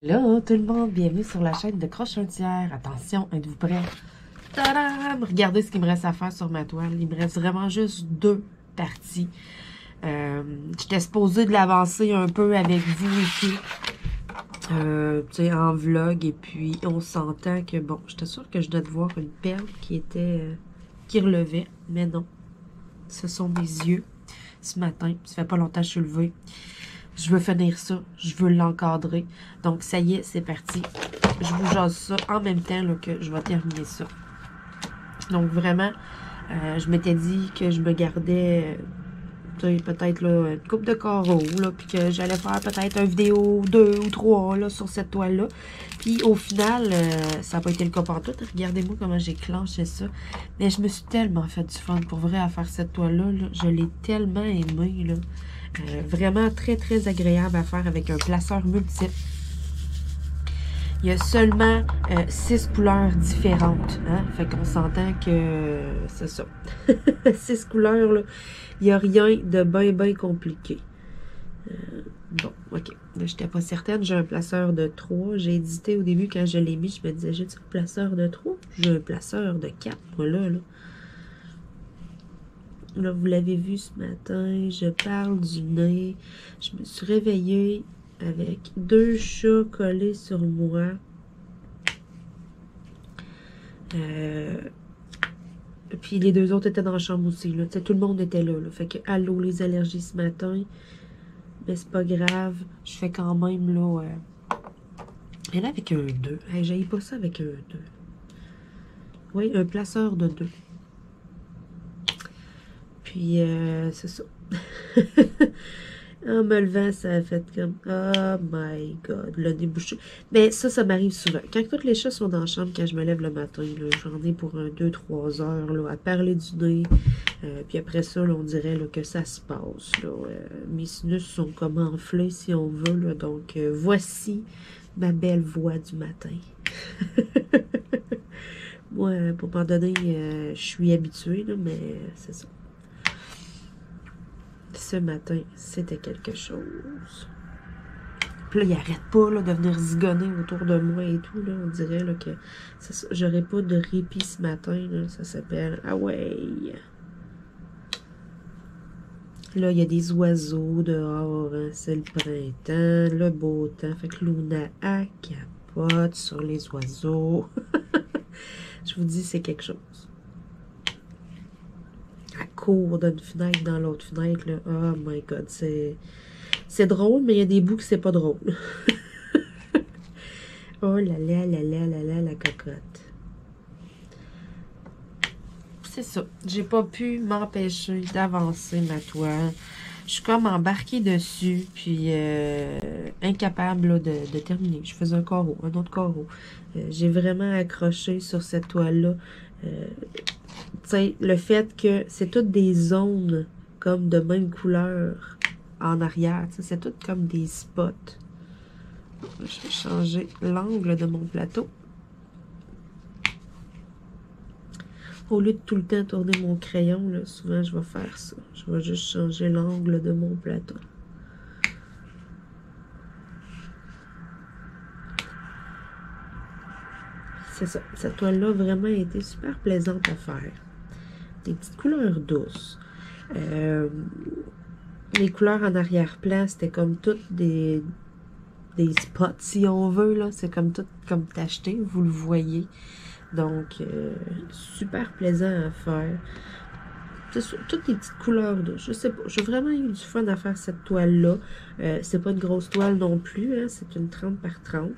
Hello tout le monde, bienvenue sur la chaîne de Croche un tiers. Attention, êtes-vous prêts? Tadam! Regardez ce qu'il me reste à faire sur ma toile. Il me reste vraiment juste 2 parties. J'étais supposée de l'avancer un peu avec vous ici. Tu sais, en vlog. Et puis, on s'entend que, bon, j'étais sûre que je devais voir une perle qui était... qui relevait. Mais non. Ce sont mes yeux. Ce matin, ça fait pas longtemps que je suis levée. Je veux finir ça. Je veux l'encadrer. Donc, ça y est, c'est parti. Je vous jase ça en même temps là, que je vais terminer ça. Donc, vraiment, je m'étais dit que je me gardais peut-être une coupe de carreaux, là, puis que j'allais faire peut-être une vidéo 2 ou 3 là, sur cette toile-là. Puis, au final, ça n'a pas été le cas partout. Regardez-moi comment j'ai clenché ça. Mais je me suis tellement fait du fun pour vrai à faire cette toile-là. Là. Je l'ai tellement aimée, là. Vraiment très, très agréable à faire avec un placeur multiple. Il y a seulement 6 couleurs différentes. Hein? Fait qu'on s'entend que c'est ça. 6 couleurs, là. Il n'y a rien de bien compliqué. Bon, ok. Là, j'étais pas certaine. J'ai un placeur de 3. J'ai hésité au début quand je l'ai mis. Je me disais, j'ai-tu un placeur de 3? J'ai un placeur de 4, moi, là. Là, vous l'avez vu ce matin, je parle du nez. Je me suis réveillée avec 2 chats collés sur moi. Puis les 2 autres étaient dans la chambre aussi. Là. Tout le monde était là. Fait que, allô, les allergies ce matin. Mais c'est pas grave. Je fais quand même, là... Et là, avec un 2. Hey, j'haïs pas ça avec un 2. Oui, un placeur de 2. Puis, c'est ça. En me levant, ça a fait comme « Oh my God! » Le débouché. Mais ça m'arrive souvent. Quand tous les chats sont dans la chambre, quand je me lève le matin, j'en ai pour 2-3 heures là, à parler du nez. Puis après ça, là, on dirait là, que ça se passe. Là. Mes sinus sont comme enflés, si on veut. Là. Donc, voici ma belle voix du matin. Moi, pour m'en donner, je suis habituée, là, mais c'est ça. Ce matin, c'était quelque chose. Puis là, il arrête pas là, de venir zigonner autour de moi et tout. Là. On dirait là, que j'aurais pas de répit ce matin. Là. Ça s'appelle « Ah ouais! » Là, il y a des oiseaux dehors. Hein. C'est le printemps, le beau temps. Fait que Luna, elle capote sur les oiseaux. Je vous dis, c'est quelque chose. Elle court d'une fenêtre dans l'autre fenêtre. Là. Oh my God, c'est drôle, mais il y a des bouts que c'est pas drôle. Oh là là là là là là, la cocotte. C'est ça. J'ai pas pu m'empêcher d'avancer ma toile. Je suis comme embarquée dessus, puis incapable là, de terminer. Je faisais un carreau, un autre carreau. J'ai vraiment accroché sur cette toile-là. Tu sais, le fait que c'est toutes des zones comme de même couleur en arrière. C'est tout comme des spots. Je vais changer l'angle de mon plateau. Au lieu de tout le temps tourner mon crayon, là, souvent je vais faire ça. Je vais juste changer l'angle de mon plateau. C'est ça. Cette toile-là vraiment a été super plaisante à faire. Des petites couleurs douces. Les couleurs en arrière-plan, c'était comme toutes des spots, si on veut. Là. C'est comme tout comme tacheté, vous le voyez. Donc, super plaisant à faire. C'est toutes les petites couleurs douces. Je sais pas, j'ai vraiment eu du fun à faire cette toile-là. C'est pas une grosse toile non plus, hein, c'est une 30 par 30.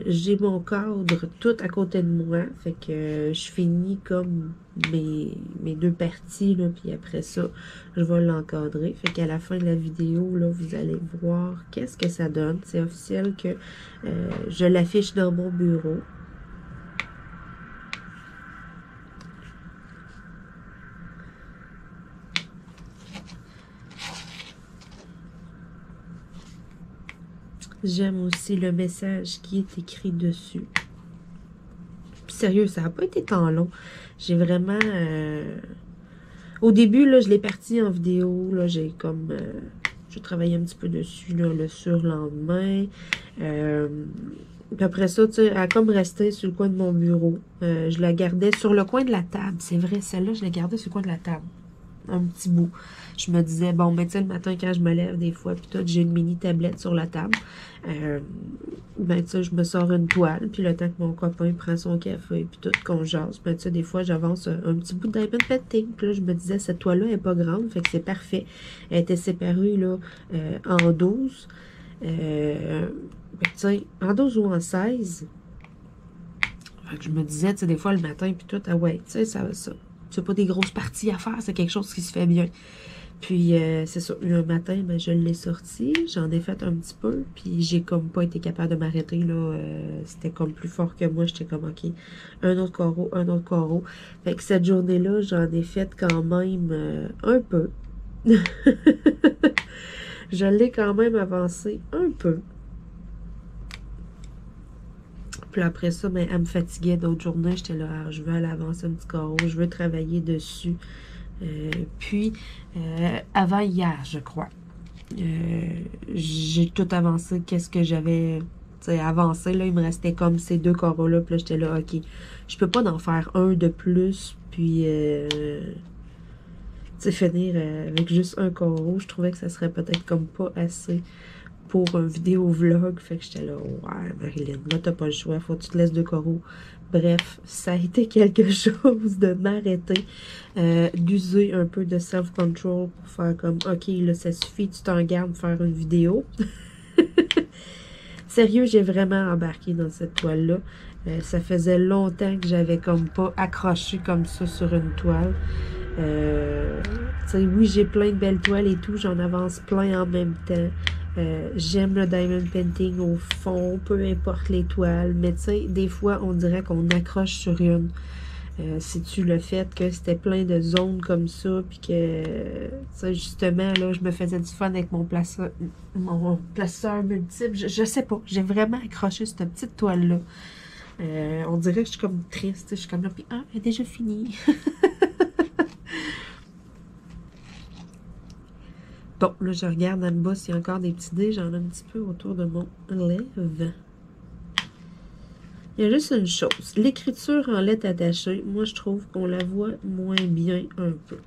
J'ai mon cadre tout à côté de moi, fait que je finis comme mes 2 parties, là, puis après ça, je vais l'encadrer. Fait qu'à la fin de la vidéo, là, vous allez voir qu'est-ce que ça donne. C'est officiel que je l'affiche dans mon bureau. J'aime aussi le message qui est écrit dessus. Puis sérieux, ça n'a pas été tant long. J'ai vraiment... Au début, là, je l'ai parti en vidéo. Là, j'ai comme je travaillais un petit peu dessus, là, le surlendemain. Puis après ça, tu sais, elle a comme resté sur le coin de mon bureau. Je la gardais sur le coin de la table. C'est vrai, celle-là, je la gardais sur le coin de la table. Un petit bout. Je me disais, bon, mais tu sais, le matin, quand je me lève, des fois, puis tout, j'ai une mini tablette sur la table. Ben, tu sais, je me sors une toile, puis le temps que mon copain prend son café, puis tout, qu'on jase. Ben, tu sais, des fois, j'avance un petit bout de diamond painting. Puis là, je me disais, cette toile-là est pas grande, fait que c'est parfait. Elle était séparée, là, en 12. Ben, tu sais, en 12 ou en 16. Fait que je me disais, tu sais, des fois, le matin, puis tout, ah ouais, tu sais, ça. C'est pas des grosses parties à faire, c'est quelque chose qui se fait bien. Puis, c'est ça, le matin, ben, je l'ai sorti, j'en ai fait un petit peu, puis j'ai comme pas été capable de m'arrêter, là, c'était comme plus fort que moi, j'étais comme, ok, un autre carreau, un autre carreau. Fait que cette journée-là, j'en ai fait quand même un peu. Je l'ai quand même avancé un peu. Puis après ça, ben, elle me fatiguait d'autres journées. J'étais là, ah, je veux aller avancer un petit carreau, je veux travailler dessus. Puis, avant hier, je crois, j'ai tout avancé. Qu'est-ce que j'avais avancé? Là, il me restait comme ces deux carreaux-là. Puis là, j'étais là, ok, je peux pas en faire un de plus. Puis, finir avec juste un carreau. Je trouvais que ça serait peut-être comme pas assez pour un vidéo vlog. Fait que j'étais là, ouais, Marilyn, là, t'as pas le choix, faut que tu te laisses deux coraux. Bref, ça a été quelque chose de m'arrêter, d'user un peu de self-control pour faire comme, ok, là, ça suffit, tu t'en gardes faire une vidéo. Sérieux, j'ai vraiment embarqué dans cette toile-là. Ça faisait longtemps que j'avais comme pas accroché comme ça sur une toile. Oui, j'ai plein de belles toiles et tout, j'en avance plein en même temps. J'aime le diamond painting au fond, peu importe les toiles, mais tu sais, des fois, on dirait qu'on accroche sur une. C'est-tu le fait que c'était plein de zones comme ça, puis que, tu sais, justement, là, je me faisais du fun avec mon placeur multiple. Je sais pas, j'ai vraiment accroché cette petite toile-là. On dirait que je suis comme triste, je suis comme là, puis ah, elle est déjà finie. Bon, là, je regarde en bas s'il y a encore des petits dés. J'en ai un petit peu autour de mon lèvre. Il y a juste une chose. L'écriture en lettres attachées, moi, je trouve qu'on la voit moins bien un peu.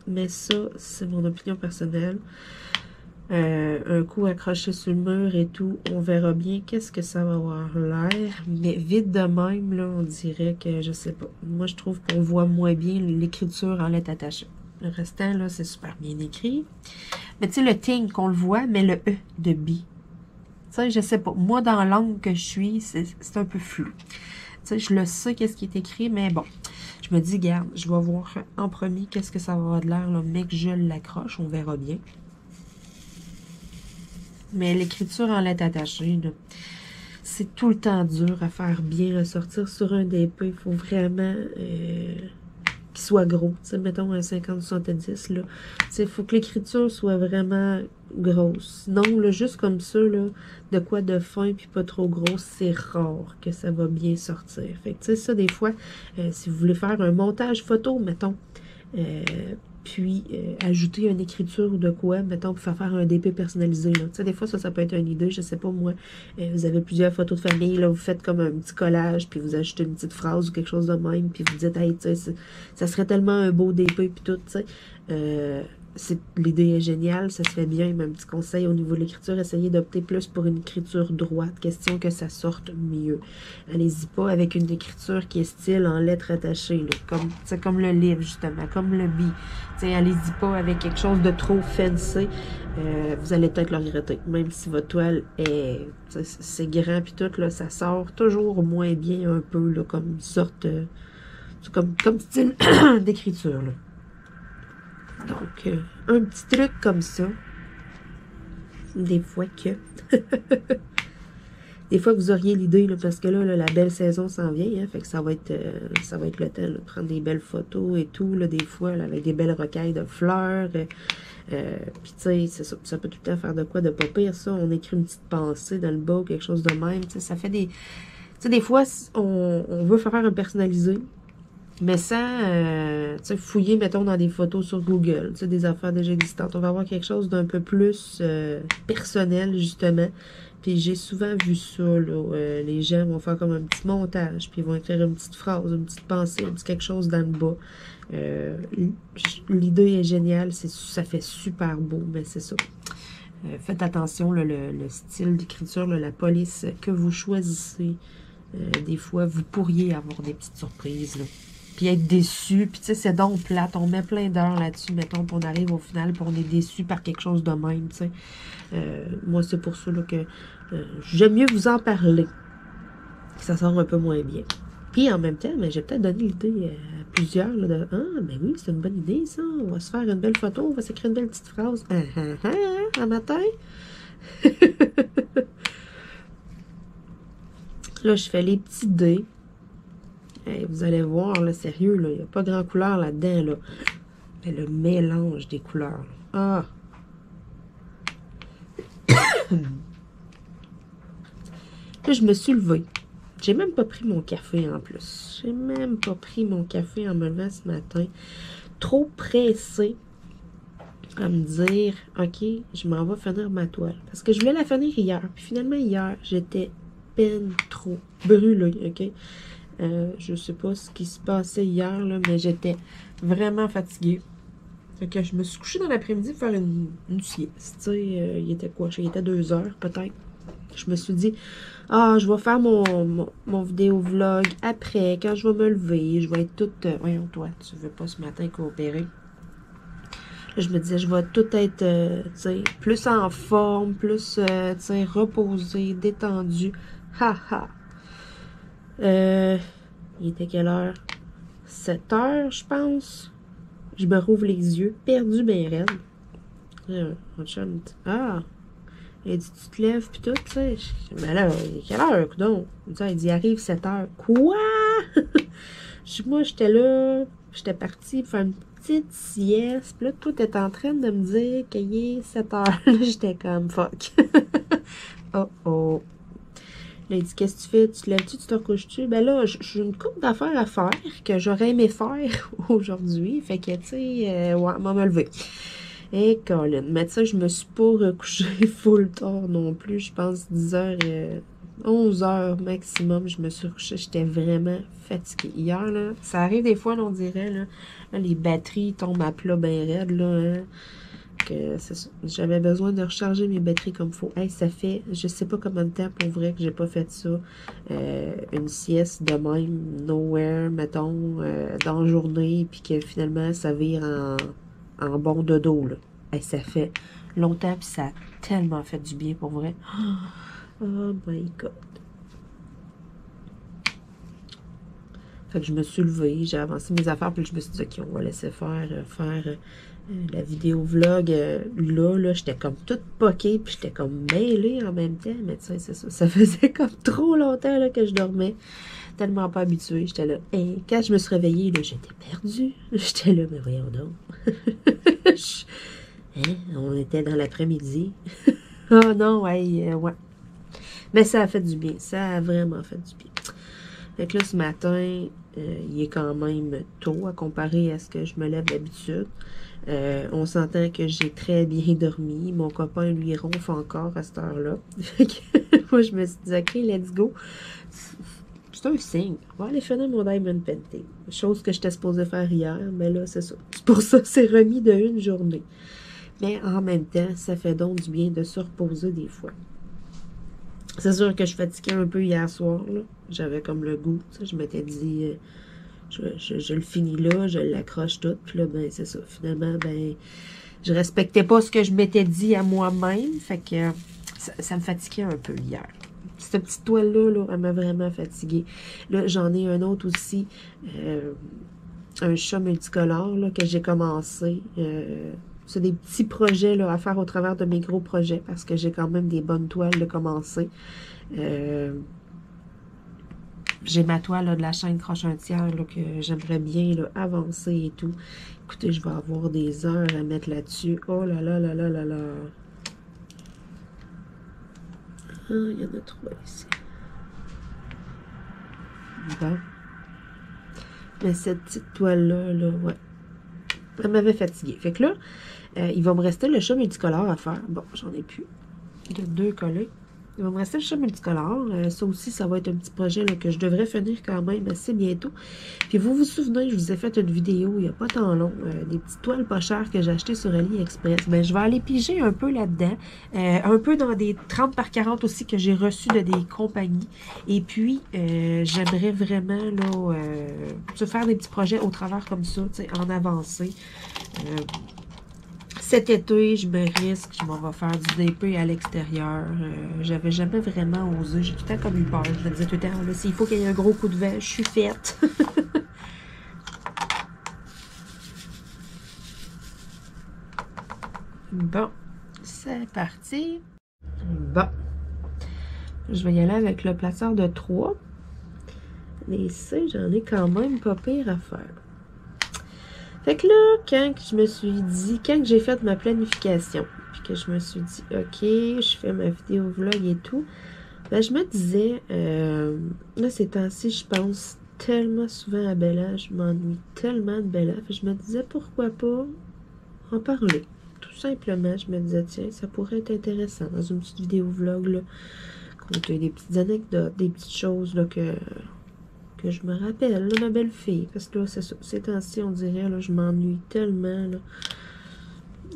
Mais ça, c'est mon opinion personnelle. Un coup accroché sur le mur et tout, on verra bien qu'est-ce que ça va avoir l'air. Mais vite de même, là, on dirait que, je sais pas. Moi, je trouve qu'on voit moins bien l'écriture en lettres attachées. Le restant, là, c'est super bien écrit. Mais tu sais, le ting qu'on le voit, mais le E de B. Tu sais, je sais pas. Moi, dans l'angle que je suis, c'est un peu flou. Tu sais, je le sais qu'est-ce qui est écrit, mais bon. Je me dis, garde, je vais voir en premier qu'est-ce que ça va avoir de l'air, là, mais que je l'accroche, on verra bien. Mais l'écriture en lettres attachées, là, c'est tout le temps dur à faire bien ressortir sur un DP. Il faut vraiment... qu'il soit gros, tu sais, mettons un 50-70, là. Tu sais, il faut que l'écriture soit vraiment grosse. Sinon, là, juste comme ça, là, de quoi de fin puis pas trop gros, c'est rare que ça va bien sortir. Fait que, tu sais, ça, des fois, si vous voulez faire un montage photo, mettons, puis ajouter une écriture ou de quoi, mettons, pour faire un DP personnalisé, là. Tu sais, des fois, ça peut être une idée, je sais pas, moi, vous avez plusieurs photos de famille, là, vous faites comme un petit collage, puis vous ajoutez une petite phrase ou quelque chose de même, puis vous dites, hey, tu sais, ça serait tellement un beau DP, puis tout, tu sais. L'idée est géniale, ça se fait bien, mais un petit conseil au niveau de l'écriture, essayez d'opter plus pour une écriture droite, question que ça sorte mieux. Allez-y pas avec une écriture qui est style en lettres attachées, là, comme le livre justement, comme le B. Allez-y pas avec quelque chose de trop fancy, vous allez peut-être le regretter, même si votre toile est, c'est grand puis tout, là, ça sort toujours moins bien un peu, là, comme une sorte, comme style d'écriture, là. Donc, un petit truc comme ça. Des fois que... des fois, vous auriez l'idée, parce que là, la belle saison s'en vient, hein, fait que ça va être le temps, là, de prendre des belles photos et tout, là, des fois, là, avec des belles rocailles de fleurs. Puis, tu sais, ça peut tout le temps faire de quoi de pas pire, ça. On écrit une petite pensée dans le bas, quelque chose de même. Tu sais, ça fait des... Tu sais, des fois, on veut faire un personnalisé. Mais sans, tu sais, fouiller, mettons, dans des photos sur Google, tu sais, des affaires déjà existantes. On va avoir quelque chose d'un peu plus personnel, justement. Puis j'ai souvent vu ça, là. Les gens vont faire comme un petit montage, puis ils vont écrire une petite phrase, une petite pensée, un petit quelque chose dans le bas. L'idée est géniale, ça fait super beau, mais c'est ça. Faites attention, là, le style d'écriture, la police que vous choisissez. Des fois, vous pourriez avoir des petites surprises, là. Puis être déçu, puis tu sais, c'est donc plate. On met plein d'heures là-dessus, mettons, puis on arrive au final, puis on est déçu par quelque chose de même, tu sais. Moi, c'est pour ça là, que j'aime mieux vous en parler, que ça sort un peu moins bien. Puis en même temps, ben, j'ai peut-être donné l'idée à plusieurs, là, de « Ah, ben oui, c'est une bonne idée, ça. On va se faire une belle photo, on va s'écrire une belle petite phrase. Un matin. » Là, je fais les petits dés. Hey, vous allez voir, là, sérieux, là, il n'y a pas grand couleur là-dedans, là. Mais le mélange des couleurs. Là. Ah! Là, je me suis levée. J'ai même pas pris mon café en plus. J'ai même pas pris mon café en me levant ce matin. Trop pressée à me dire, OK, je m'en vais finir ma toile. Parce que je voulais la finir hier. Puis finalement, hier, j'étais peine trop brûlée, OK? Je sais pas ce qui se passait hier, là, mais j'étais vraiment fatiguée. Fait que je me suis couchée dans l'après-midi pour faire une sieste. Tu sais, il était quoi? Il était 2 heures, peut-être. Je me suis dit, ah, je vais faire mon vidéo vlog après, quand je vais me lever. Je vais être toute... voyons, toi, tu veux pas ce matin coopérer. Là, je me disais, je vais tout être, tu sais, plus en forme, plus, tu sais, reposée, détendue. Ha ha! Il était quelle heure? 7 heures, je pense. Je me rouvre les yeux, perdu ben raide. Mon chum me dit, ah! Il dit, tu te lèves pis tout, tu sais. Mais là, quelle heure, coudonc? Il dit, arrive 7 heures. Quoi? Moi, j'étais là, j'étais partie pour faire une petite sieste. Puis là, toi, t'es en train de me dire qu'il est 7 heures. Là, j'étais comme, fuck. Oh oh. Là, il dit, qu'est-ce que tu fais? Tu te lèves-tu, tu te recouches-tu? Ben là, j'ai une couple d'affaires à faire que j'aurais aimé faire aujourd'hui. Fait que, tu sais, ouais, m'en me lever. Et Colin, mais ça, je me suis pas recouchée full tard non plus. Je pense 10 h, 11 h maximum. Je me suis recouchée. J'étais vraiment fatiguée. Hier, là, ça arrive des fois, là, on dirait, là, les batteries tombent à plat bien raide, là, hein, que j'avais besoin de recharger mes batteries comme il faut. Hey, ça fait, je sais pas combien de temps pour vrai que j'ai pas fait ça. Une sieste de même, nowhere, mettons, dans la journée, puis que finalement, ça vire en bon dodo, là. Et ça fait longtemps, puis ça a tellement fait du bien, pour vrai. Oh my God. Fait que je me suis levée, j'ai avancé mes affaires, puis je me suis dit, OK, on va laisser faire la vidéo vlog. Là, j'étais comme toute poquée, puis j'étais comme mêlée en même temps, mais tu sais, c'est ça. Ça faisait comme trop longtemps là, que je dormais. Tellement pas habituée. J'étais là. Et quand je me suis réveillée, là, j'étais perdue. J'étais là, mais voyons donc. Hein? On était dans l'après-midi. Oh non, ouais, ouais. Mais ça a fait du bien. Ça a vraiment fait du bien. Fait que là, ce matin, il est quand même tôt à comparer à ce que je me lève d'habitude. On s'entend que j'ai très bien dormi. Mon copain, lui, ronfle encore à cette heure-là. Moi, je me suis dit, OK, let's go. C'est un signe. On va aller finir mon diamond painting. Chose que j'étais supposée faire hier, mais là, c'est ça. C'est pour ça que c'est remis de une journée. Mais en même temps, ça fait donc du bien de se reposer des fois. C'est sûr que je fatiguais un peu hier soir, là. J'avais comme le goût, tu sais, je m'étais dit, je le finis là, je l'accroche tout, puis là, ben, c'est ça. Finalement, ben, je respectais pas ce que je m'étais dit à moi-même, fait que ça me fatiguait un peu hier. Cette petite toile-là, là, elle m'a vraiment fatiguée. Là, j'en ai un autre aussi, un chat multicolore, là, que j'ai commencé. C'est des petits projets là, à faire au travers de mes gros projets, parce que j'ai quand même des bonnes toiles de commencer. J'ai ma toile là, de la chaîne croche un tiers là, que j'aimerais bien là, avancer et tout. Écoutez, je vais avoir des heures à mettre là-dessus. Oh là là là là là là. Ah, il y en a 3 ici. Bon. Mais cette petite toile-là, là, ouais, elle m'avait fatiguée. Fait que là, il va me rester le chat multicolore à faire. Bon, j'en ai plus de 2 collés. Il va me rester le chat multicolore. Ça aussi, ça va être un petit projet là, que je devrais finir quand même assez bientôt. Puis vous vous souvenez, je vous ai fait une vidéo il n'y a pas tant long, des petites toiles pas chères que j'ai achetées sur AliExpress. Ben, je vais aller piger un peu là-dedans. Un peu dans des 30 par 40 aussi que j'ai reçus de des compagnies. Et puis, j'aimerais vraiment là, se faire des petits projets au travers comme ça, en avancée. Cet été, je me risque, je m'en vais faire du DP à l'extérieur. J'avais jamais vraiment osé. J'ai tout le temps comme eu peur. Je me disais tout le temps, là, s'il faut qu'il y ait un gros coup de vent, je suis faite. Bon, c'est parti. Bon, je vais y aller avec le placeur de 3. Les C, j'en ai quand même pas pire à faire. Fait que là, quand je me suis dit, quand j'ai fait ma planification, puis que je me suis dit, ok, je fais ma vidéo vlog et tout, ben je me disais, là ces temps-ci, je pense tellement souvent à Bella, je m'ennuie tellement de Bella, fait que je me disais, pourquoi pas en parler. Tout simplement, je me disais, tiens, ça pourrait être intéressant dans une petite vidéo vlog, là, compter des petites anecdotes, des petites choses, là, que je me rappelle, là, ma belle-fille. Parce que là, c'est ça. Ces temps-ci, on dirait, là, je m'ennuie tellement, là.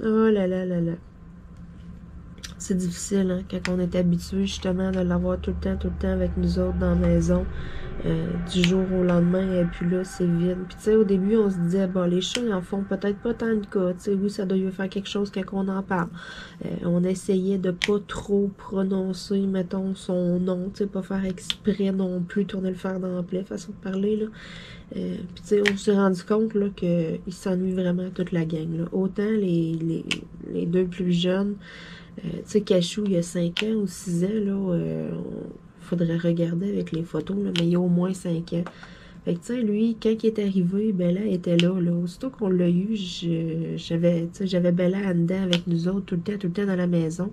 Oh là là là là. C'est difficile, hein, quand on est habitué, justement, de l'avoir tout le temps avec nous autres dans la maison. Du jour au lendemain, et puis là, c'est vide. Puis, tu sais, au début, on se disait, bon, les chats, ils en font peut-être pas tant de cas. Tu sais, oui, ça doit y faire quelque chose quand on en parle. On essayait de pas trop prononcer, mettons, son nom, tu sais, pas faire exprès non plus, tourner le fer dans la plaie, façon de parler, là. Puis, tu sais, on s'est rendu compte, là, qu'ils s'ennuient vraiment toute la gang, là. Autant les 2 plus jeunes, tu sais, Cachou, il y a 5 ans ou 6 ans, là, faudrait regarder avec les photos, là, mais il y a au moins 5 ans. Fait que, tu sais, lui, quand il est arrivé, Bella était là, là. Aussitôt qu'on l'a eu, j'avais Bella en dedans avec nous autres, tout le temps dans la maison.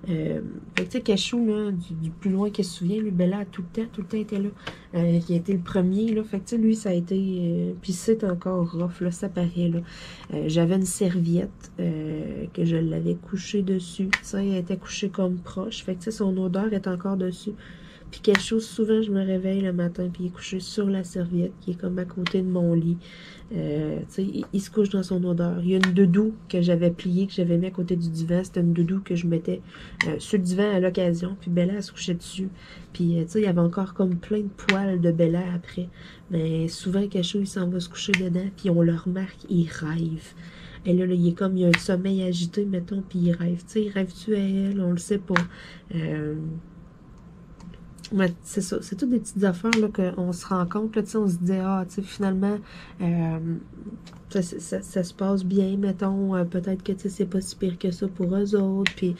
Fait que, tu sais, Cachou, là, du plus loin qu'il se souvient, lui, Bella a tout le temps été là. Il a été le premier, là. Fait que, tu sais, lui, ça a été... puis c'est encore rough, là, ça paraît, là. J'avais une serviette que je l'avais couchée dessus. Tu sais, elle était couchée comme proche. Fait que, tu sais, son odeur est encore dessus. Puis quelque chose, souvent, je me réveille le matin, puis il est couché sur la serviette, qui est comme à côté de mon lit. Tu sais, il se couche dans son odeur. Il y a une doudou que j'avais pliée, que j'avais mis à côté du divan. C'était une doudou que je mettais sur le divan à l'occasion. Puis Bella, elle se couchait dessus. Puis, tu sais, il y avait encore comme plein de poils de Bella après. Mais souvent, quelque chose, il s'en va se coucher dedans, puis on le remarque, il rêve. Et là, il est comme, il y a un sommeil agité, mettons, puis il rêve. Tu sais, rêve-tu à elle? On le sait pas. Ouais, c'est ça, c'est toutes des petites affaires là qu'on se rend compte, là, on se dit, ah, tu sais, finalement, ça se passe bien, mettons, peut-être que, tu sais, c'est pas si pire que ça pour eux autres, puis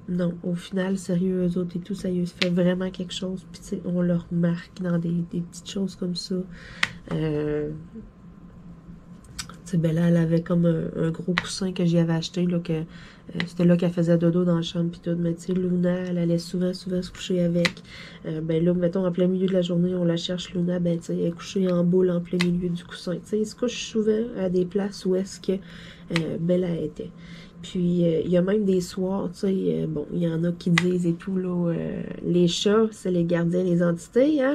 non, au final, sérieux, eux autres et tout, ça y fait vraiment quelque chose, puis, tu sais, on le remarque dans des petites choses comme ça. Bella, elle avait comme un gros coussin que j'y avais acheté, là, que c'était là qu'elle faisait dodo dans la chambre, puis tout. Mais tu sais, Luna, elle allait souvent se coucher avec. Ben là, mettons, en plein milieu de la journée, on la cherche, Luna, ben tu sais, elle est couchée en boule en plein milieu du coussin. Tu sais, il se couche souvent à des places où est-ce que Bella était. Puis, il y a même des soirs, tu sais, bon, il y en a qui disent et tout, là, les chats, c'est les gardiens des entités, hein.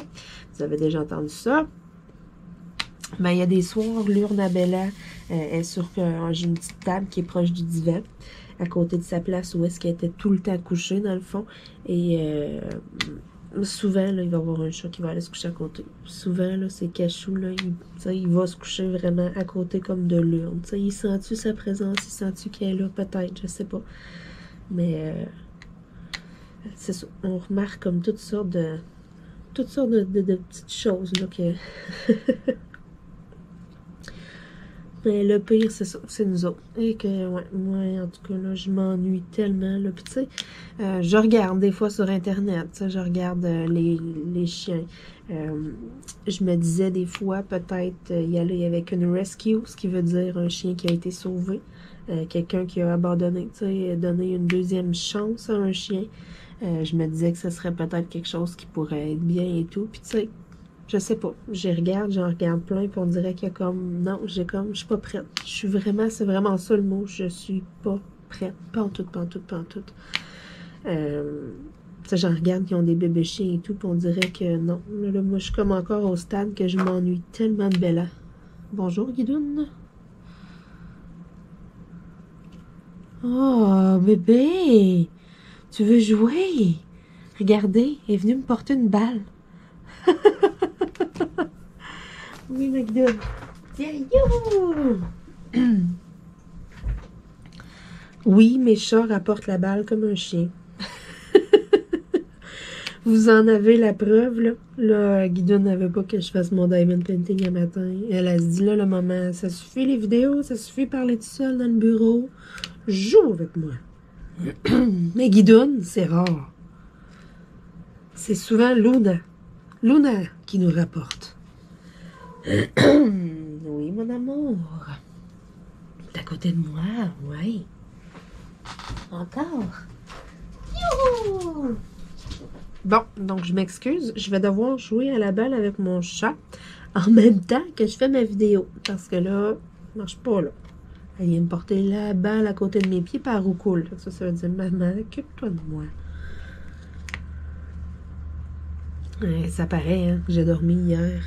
Vous avez déjà entendu ça. Ben, il y a des soirs, l'Urnabella est sur j'ai une petite table qui est proche du divan, à côté de sa place où est-ce qu'elle était tout le temps couchée, dans le fond. Et souvent, là, il va y avoir un chat qui va aller se coucher à côté. Souvent, là, c'est Cachou, là, il va se coucher vraiment à côté comme de l'urne. Il sent-tu sa présence? Il sent-tu qu'elle est là? Peut-être, je sais pas. Mais c'est ça. On remarque comme toutes sortes de petites choses, là, que... Mais le pire, c'est ça, c'est nous autres. Et que, ouais, moi, en tout cas, là, je m'ennuie tellement, là. Puis, tu sais, je regarde des fois sur Internet, tu sais, je regarde les chiens. Je me disais des fois, peut-être, y aller avec une rescue, ce qui veut dire un chien qui a été sauvé. Quelqu'un qui a abandonné, tu sais, donner une deuxième chance à un chien. Je me disais que ce serait peut-être quelque chose qui pourrait être bien et tout. Puis, tu sais, Je sais pas. J'en regarde plein, puis on dirait qu'il y a comme... Non, je suis pas prête. Je suis vraiment... C'est vraiment ça le mot. Je suis pas prête. Pas en tout, pas en tout, pas en tout. J'en regarde qui ont des bébés chiens et tout, puis on dirait que non. Là, moi, je suis comme encore au stade que je m'ennuie tellement de Bella. Bonjour, Guidoune. Oh, bébé! Tu veux jouer? Regardez, elle est venue me porter une balle. Oui, ma Guidoune. Tiens, you! Oui, mes chats rapportent la balle comme un chien. Vous en avez la preuve, là. Là, Guidoune n'avait pas que je fasse mon diamond painting un matin. Elle se dit, là, le moment, ça suffit les vidéos, ça suffit parler tout seul dans le bureau. Joue avec moi. Mais Guidoune, c'est rare. C'est souvent Luna. Luna qui nous rapporte. Oui, mon amour. T'es à côté de moi, oui. Encore. Youhou! Bon, donc je m'excuse. Je vais devoir jouer à la balle avec mon chat en même temps que je fais ma vidéo. Parce que là, ça marche pas, là. Elle vient me porter la balle à côté de mes pieds par où coule. Ça veut dire, maman, occupe-toi de moi. Ça paraît, hein, que j'ai dormi hier.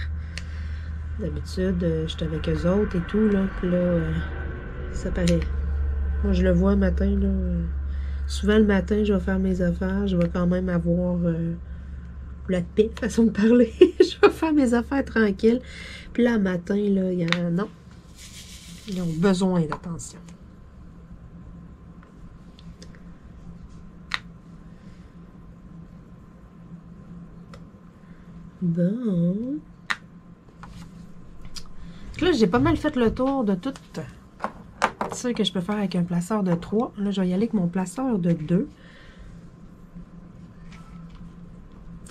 D'habitude, j'étais avec eux autres et tout, là. Puis là, ça paraît. Moi, je le vois le matin, là. Souvent, le matin, je vais faire mes affaires. Je vais quand même avoir la paix, façon de parler. Je vais faire mes affaires tranquilles. Puis là, le matin, là, il y en a... Non. Ils ont besoin d'attention. Bon. Là, j'ai pas mal fait le tour de tout ça que je peux faire avec un placeur de 3. Là, je vais y aller avec mon placeur de 2.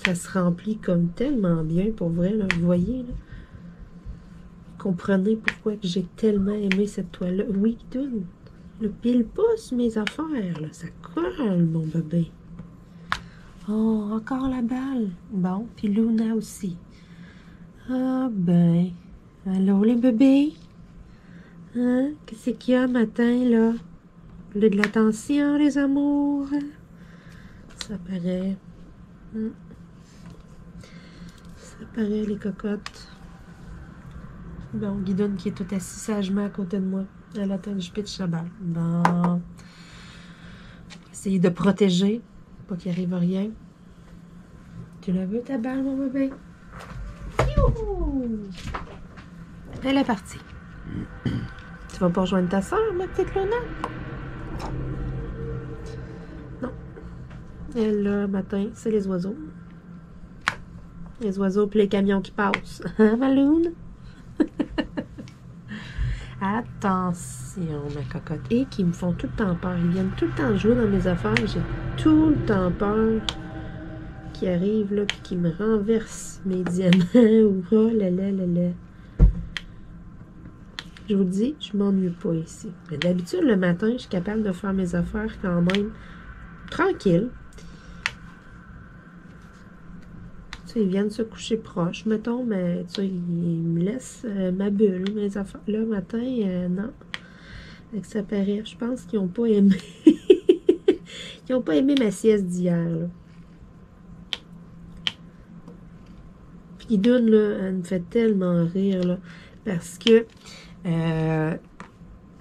Ça se remplit comme tellement bien, pour vrai, là. Vous voyez, là. Comprenez pourquoi j'ai tellement aimé cette toile-là. Oui, Guidoune. Le pile pousse mes affaires, là. Ça colle, mon bébé. Oh, encore la balle. Bon, puis Luna aussi. Ah, ben. Allô, les bébés? Hein? Qu'est-ce qu'il y a matin, là? Vous voulez de l'attention, les amours? Ça paraît. Ça paraît, les cocottes. Bon, Guidoune qui est tout assis sagement à côté de moi. Elle attend que je pitche la balle. Bon. Essayer de protéger. Pas qu'il arrive rien. Tu la veux, ta balle, mon bébé? Youhou! Elle est partie. Tu vas pas rejoindre ta soeur, ma petite Luna? Non. Elle, là, matin, c'est les oiseaux. Les oiseaux puis les camions qui passent. Hein, ma Luna? Attention, ma cocotte. Et qui me font tout le temps peur. Ils viennent tout le temps jouer dans mes affaires. J'ai tout le temps peur qu'ils arrivent, là, puis qu'ils me renversent mes diamants. Oh là là là là. Je vous dis, je m'ennuie pas ici. Mais d'habitude, le matin, je suis capable de faire mes affaires quand même tranquille. Tu sais, ils viennent se coucher proche, mettons, mais tu sais, ils me laissent ma bulle, mes affaires. Là, le matin, non. Avec ça paraît, je pense qu'ils n'ont pas aimé. Ils n'ont pas aimé ma sieste d'hier, là. Puis Guidoune, là, elle me fait tellement rire, là, parce que elle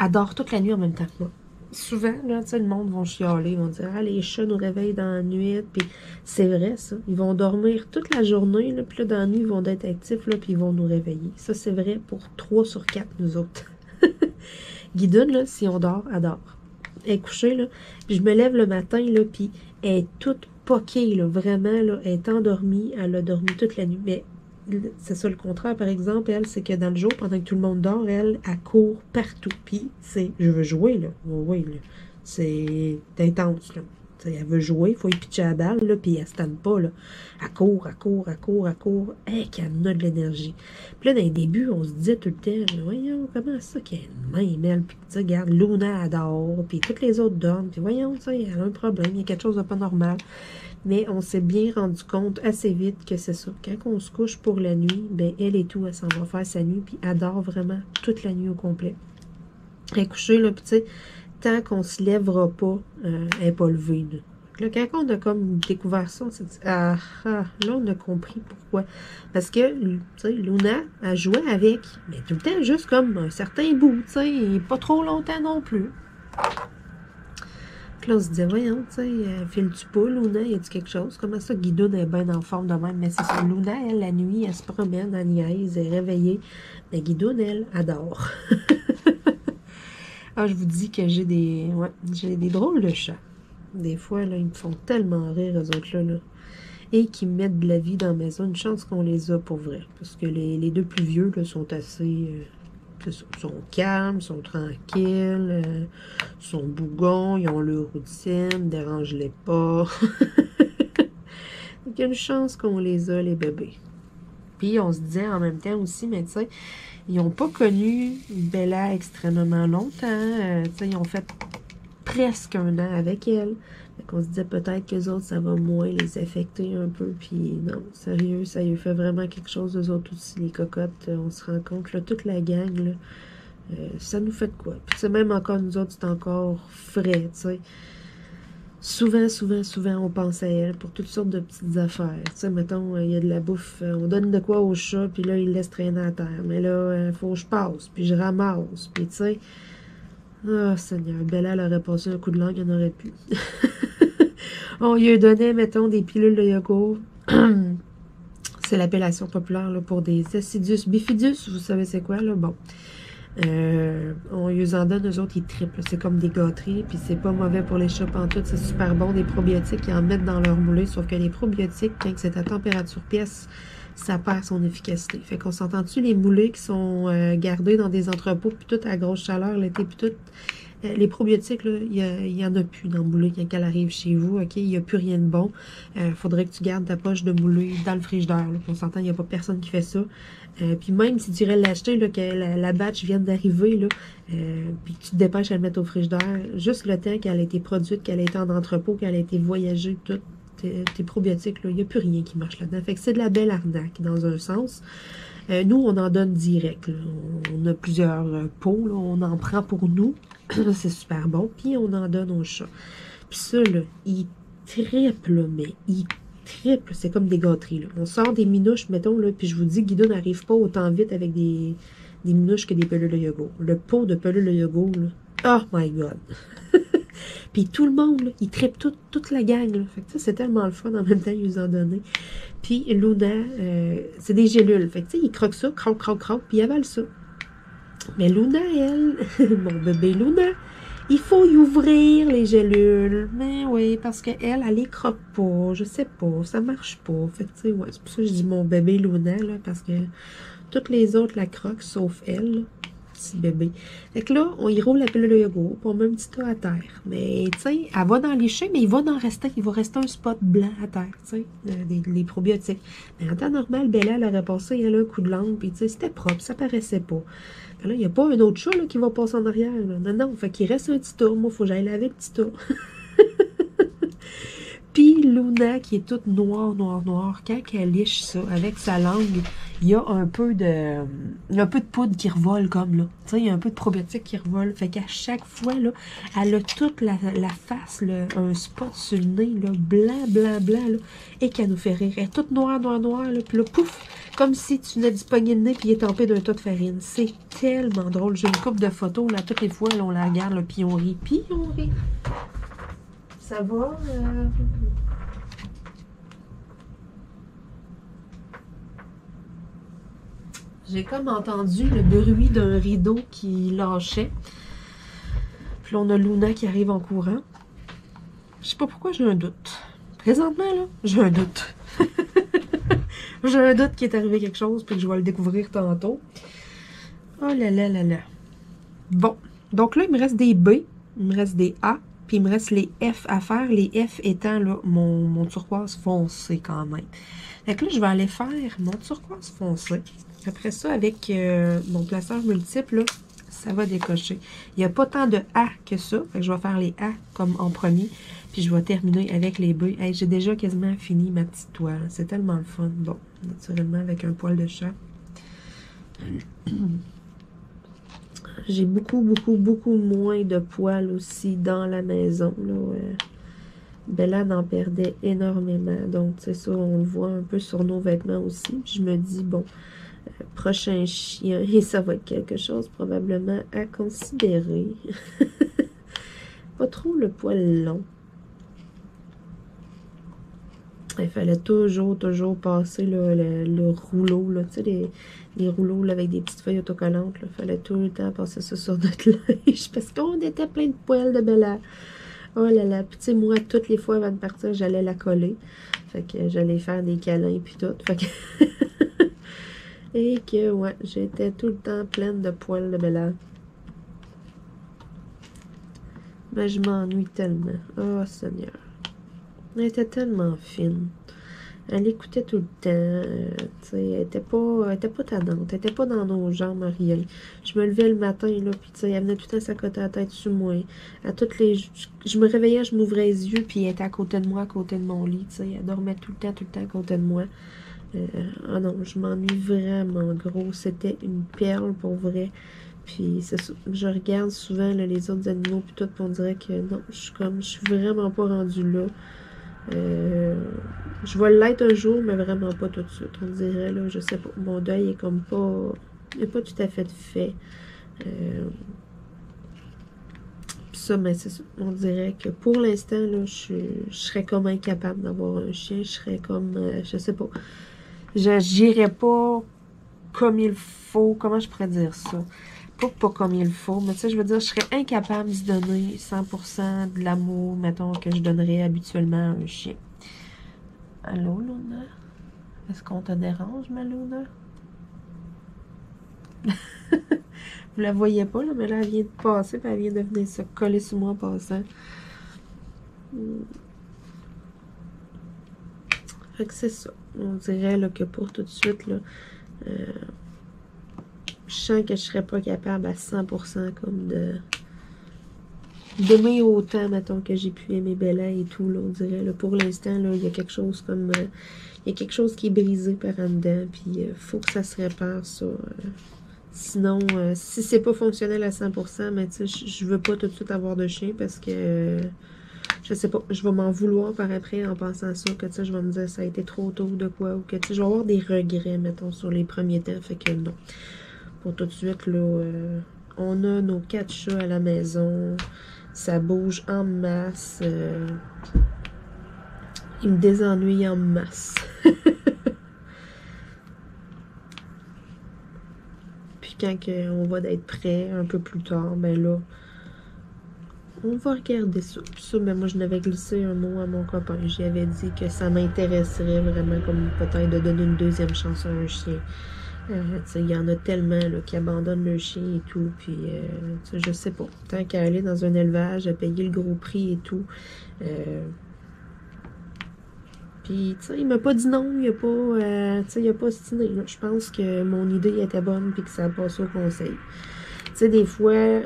dort toute la nuit en même temps que moi. Souvent, là, tu sais, le monde va chialer, ils vont dire « Ah, les chats nous réveillent dans la nuit. » Puis c'est vrai, ça. Ils vont dormir toute la journée, là, puis là, dans la nuit, ils vont être actifs, là, puis ils vont nous réveiller. Ça, c'est vrai pour 3 sur 4, nous autres. Guidoune, là, si on dort, elle dort. Elle est couchée, là. Puis je me lève le matin, là, puis elle est toute poquée, là, vraiment, là. Elle est endormie, elle a dormi toute la nuit. Mais c'est ça le contraire, par exemple, elle, c'est que dans le jour, pendant que tout le monde dort, elle court partout. Puis c'est, je veux jouer, là. Oui, là. C'est intense, là. T'sais, elle veut jouer, il faut y pitcher la balle, là, puis elle se tanne pas, là. Elle court, elle court, elle court, elle court. Hey, qu'elle a de l'énergie. Puis là, dans les débuts, on se disait tout le temps, voyons, comment ça qu'elle a une main, elle. Puis, tu sais, regarde, Luna adore, puis toutes les autres dorment. Puis, voyons, tu sais, elle a un problème, il y a quelque chose de pas normal. Mais on s'est bien rendu compte assez vite que c'est ça. Quand on se couche pour la nuit, ben elle et tout, elle s'en va faire sa nuit, puis elle dort vraiment toute la nuit au complet. Elle est couchée, là, puis tu sais, tant qu'on se lèvera pas, elle n'est pas levée, là. Là, quand on a comme découvert ça, on s'est dit, là, on a compris pourquoi. Parce que, tu sais, Luna, elle jouait avec, mais tout le temps, juste comme un certain bout, tu sais, et pas trop longtemps non plus. Puis là, on se disait, voyons, tu sais, file-tu pas, Luna, y a-tu quelque chose? Comment ça, Guidoune est bien en forme de même? Mais c'est ça, Luna, elle, la nuit, elle se promène, elle niaise, elle est réveillée. Mais Guidoune, elle, adore. Ah, je vous dis que j'ai des drôles de chats. Des fois, là, ils me font tellement rire, eux autres-là, là. Et qui mettent de la vie dans la maison. Une chance qu'on les a pour vrai. Parce que les deux plus vieux, là, sont assez... sont calmes, sont tranquilles, sont bougons, ils ont leur routine, dérange-les pas. Donc, il y a une chance qu'on les a, les bébés. Puis, on se disait en même temps aussi, mais tu sais, ils n'ont pas connu Bella extrêmement longtemps. Tu sais, ils ont fait presque un an avec elle. Donc, on se disait peut-être que les autres, ça va moins les affecter un peu. Puis non, sérieux, ça lui fait vraiment quelque chose, eux autres aussi, les cocottes. On se rend compte, là, toute la gang, là, ça nous fait de quoi. Puis c'est même encore, nous autres, c'est encore frais, tu sais. Souvent, on pense à elle pour toutes sortes de petites affaires. Tu sais, mettons, il y a de la bouffe, on donne de quoi au chat, puis là, il laisse traîner à terre. Mais là, il faut que je passe, puis je ramasse, puis tu sais... Ah, Seigneur, Bella, elle aurait passé un coup de langue, elle en aurait pu. On lui donnait, mettons, des pilules de yogourt. C'est l'appellation populaire là, pour des acidus bifidus. Vous savez c'est quoi, là? Bon. On lui en donne, eux autres, ils triplent. C'est comme des gâteries, puis c'est pas mauvais pour les chats pantoute. C'est super bon, des probiotiques, ils en mettent dans leur moulée. Sauf que les probiotiques, quand c'est à température pièce, ça perd son efficacité. Fait qu'on s'entend-tu, les moulées qui sont gardées dans des entrepôts, puis tout à grosse chaleur l'été, puis tout, les probiotiques, là, il y en a plus dans le moulée quand elle arrive chez vous, ok? Il n'y a plus rien de bon. Faudrait que tu gardes ta poche de moulée dans le frigidaire, là. On s'entend, il n'y a pas personne qui fait ça. Puis même si tu irais l'acheter, là, que la batch vienne d'arriver, là, puis que tu te dépêches à le mettre au frigidaire, juste le temps qu'elle a été produite, qu'elle a été en entrepôt, qu'elle a été voyagée, tout, tes probiotiques, il n'y a plus rien qui marche là-dedans. Fait que c'est de la belle arnaque, dans un sens. Nous, on en donne direct, là. On a plusieurs pots, là. On en prend pour nous. C'est super bon. Puis, on en donne aux chats. Puis ça, là, ils triplent, mais ils triplent. C'est comme des gâteries, là. On sort des minouches, mettons, là, puis je vous dis, Guido n'arrive pas autant vite avec des minouches que des pelules de yogourt. Le pot de pelules de yogourt, là, oh my God! Puis tout le monde, là, il tripe toute la gang. Là. Fait que c'est tellement le fun en même temps, ils nous en donné. Puis Luna, c'est des gélules. Fait que tu sais, il croque ça, croque, puis il avale ça. Mais Luna, elle, mon bébé Luna, il faut y ouvrir les gélules. Mais oui, parce qu'elle, elle les croque pas. Je sais pas, ça marche pas. Fait que tu sais, ouais, c'est pour ça que je dis mon bébé Luna, là, parce que toutes les autres la croquent, sauf elle, là. Petit bébé. Fait que là, on y roule la pilule de yogourt, puis on met un petit tas à terre. Mais, tu sais, elle va dans lécher, mais il va rester un spot blanc à terre, tu sais, les probiotiques. Mais en temps normal, Bella, elle aurait passé, elle a un coup de langue, puis tu sais, c'était propre, ça paraissait pas. Puis là, il n'y a pas un autre chat, là, qui va passer en arrière, là. Non, fait qu'il reste un petit tas. Moi, il faut que j'aille laver le petit tas. Puis Luna, qui est toute noire, quand elle liche ça avec sa langue, il y a un peu de poudre qui revole comme là. Tu sais, il y a un peu de probiotique qui revole. Fait qu'à chaque fois, là, elle a toute la face, là, un spot sur le nez, là, blanc, là, et qu'elle nous fait rire. Elle est toute noire, là, puis là, pouf, comme si tu venais d'y pogner le nez, puis il est tempé d'un tas de farine. C'est tellement drôle. J'ai une couple de photos, là, toutes les fois, là, on la regarde, là, puis on rit. Ça va? J'ai comme entendu le bruit d'un rideau qui lâchait. Puis là, on a Luna qui arrive en courant. Je sais pas pourquoi j'ai un doute. Présentement, là, j'ai un doute. J'ai un doute qu'il est arrivé quelque chose, puis que je vais le découvrir tantôt. Oh là là là là. Bon. Donc là, il me reste des B, il me reste des A, Puis il me reste les F à faire. Les F étant là, mon turquoise foncé quand même. Fait que là, je vais aller faire mon turquoise foncé. Après ça, avec mon placeur multiple, là, ça va décocher. Il n'y a pas tant de A que ça. Fait que je vais faire les A comme en premier. Puis je vais terminer avec les B. Hey, j'ai déjà quasiment fini ma petite toile. C'est tellement le fun. Bon, naturellement avec un poil de chat. J'ai beaucoup moins de poils aussi dans la maison. Là. Bella en perdait énormément. Donc, c'est ça, on le voit un peu sur nos vêtements aussi. Puis je me dis, bon, prochain chien, et ça va être quelque chose probablement à considérer. Pas trop le poil long. Il fallait toujours passer là, le rouleau, là, tu sais, les rouleaux là, avec des petites feuilles autocollantes. Il fallait tout le temps passer ça sur notre linge parce qu'on était plein de poils de Bella. Oh là là, puis tu sais, moi, toutes les fois avant de partir, j'allais la coller. Fait que j'allais faire des câlins puis tout. Fait que... Et que, ouais, j'étais tout le temps pleine de poils de Bella. Mais je m'ennuie tellement. Oh, Seigneur. Elle était tellement fine. Elle écoutait tout le temps. Elle était pas tannante. Elle était pas dans nos jambes, rien. Je me levais le matin, là, puis elle venait tout le temps s'accoter la tête sur moi. À toutes les... Je me réveillais, je m'ouvrais les yeux, puis elle était à côté de moi, à côté de mon lit. Elle dormait tout le temps à côté de moi. Ah non, je m'ennuie vraiment gros. C'était une perle pour vrai. Puis c'est ça. Je regarde souvent là, les autres animaux, puis tout, puis on dirait que non, je suis vraiment pas rendue là. Je vais l'être un jour, mais vraiment pas tout de suite. On dirait, là, je sais pas, mon deuil est comme pas... Il n'est pas tout à fait fait. Ça, mais c'est ça. On dirait que pour l'instant, là, je serais comme incapable d'avoir un chien. Je serais comme... je sais pas. J'irais pas comme il faut. Comment je pourrais dire ça? Pas comme il faut, mais tu sais, je veux dire, je serais incapable de donner 100% de l'amour, mettons, que je donnerais habituellement à un chien. Allô, Luna? Est-ce qu'on te dérange, ma Luna? Vous la voyez pas, là, mais là, elle vient de passer, puis elle vient de venir se coller sur moi en passant. Fait que c'est ça. On dirait là, que pour tout de suite, là, je sens que je serais pas capable à 100% comme d'aimer autant, mettons, que j'ai pu aimer Bella et tout, là, on dirait. Là, pour l'instant, là, il y a quelque chose comme... il y a quelque chose qui est brisé par en dedans, puis faut que ça se répare, ça. Sinon, si c'est pas fonctionnel à 100%, mais tu sais, je veux pas tout de suite avoir de chien parce que... je sais pas, je vais m'en vouloir par après en pensant à ça, que tu sais, je vais me dire ça a été trop tôt de quoi, ou que tu sais, je vais avoir des regrets, mettons, sur les premiers temps, fait que non. Pour tout de suite, là, on a nos 4 chats à la maison, ça bouge en masse, ils me désennuient en masse. Puis quand on va d'être prêt, un peu plus tard, ben là, on va regarder ça. Puis ça, ben moi, je n'avais glissé un mot à mon copain. J'y avais dit que ça m'intéresserait vraiment comme peut-être de donner une deuxième chance à un chien. Il y en a tellement là, qui abandonnent le chien et tout. Puis, je sais pas. Tant qu'à aller dans un élevage, à payer le gros prix et tout. Puis, tu sais, il m'a pas dit non. Il a pas, il a pas stiné. Je pense que mon idée était bonne puis que ça a passé au conseil. Tu sais, des fois,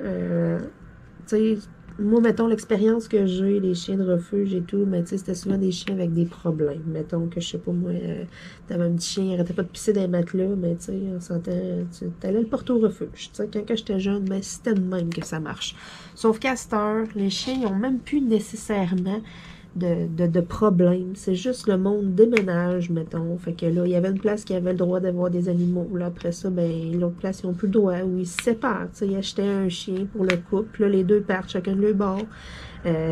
tu sais, moi, mettons, l'expérience que j'ai, les chiens de refuge et tout, mais tu sais, c'était souvent des chiens avec des problèmes. Mettons que, je sais pas, moi, t'avais un petit chien, il arrêtait pas de pisser dans les matelas, mais tu sais, on sentait, t'allais le porter au refuge. Tu sais, quand j'étais jeune, ben, c'était de même que ça marche. Sauf qu'à cette heure, les chiens, ils ont même plus nécessairement de problèmes. C'est juste le monde déménage, mettons. Fait que là, il y avait une place qui avait le droit d'avoir des animaux. Là, après ça, ben, l'autre place, ils n'ont plus le droit. Ou ils se séparent. Tu sais, ils achetaient un chien pour le couple. Là, les deux partent chacun de leur bord.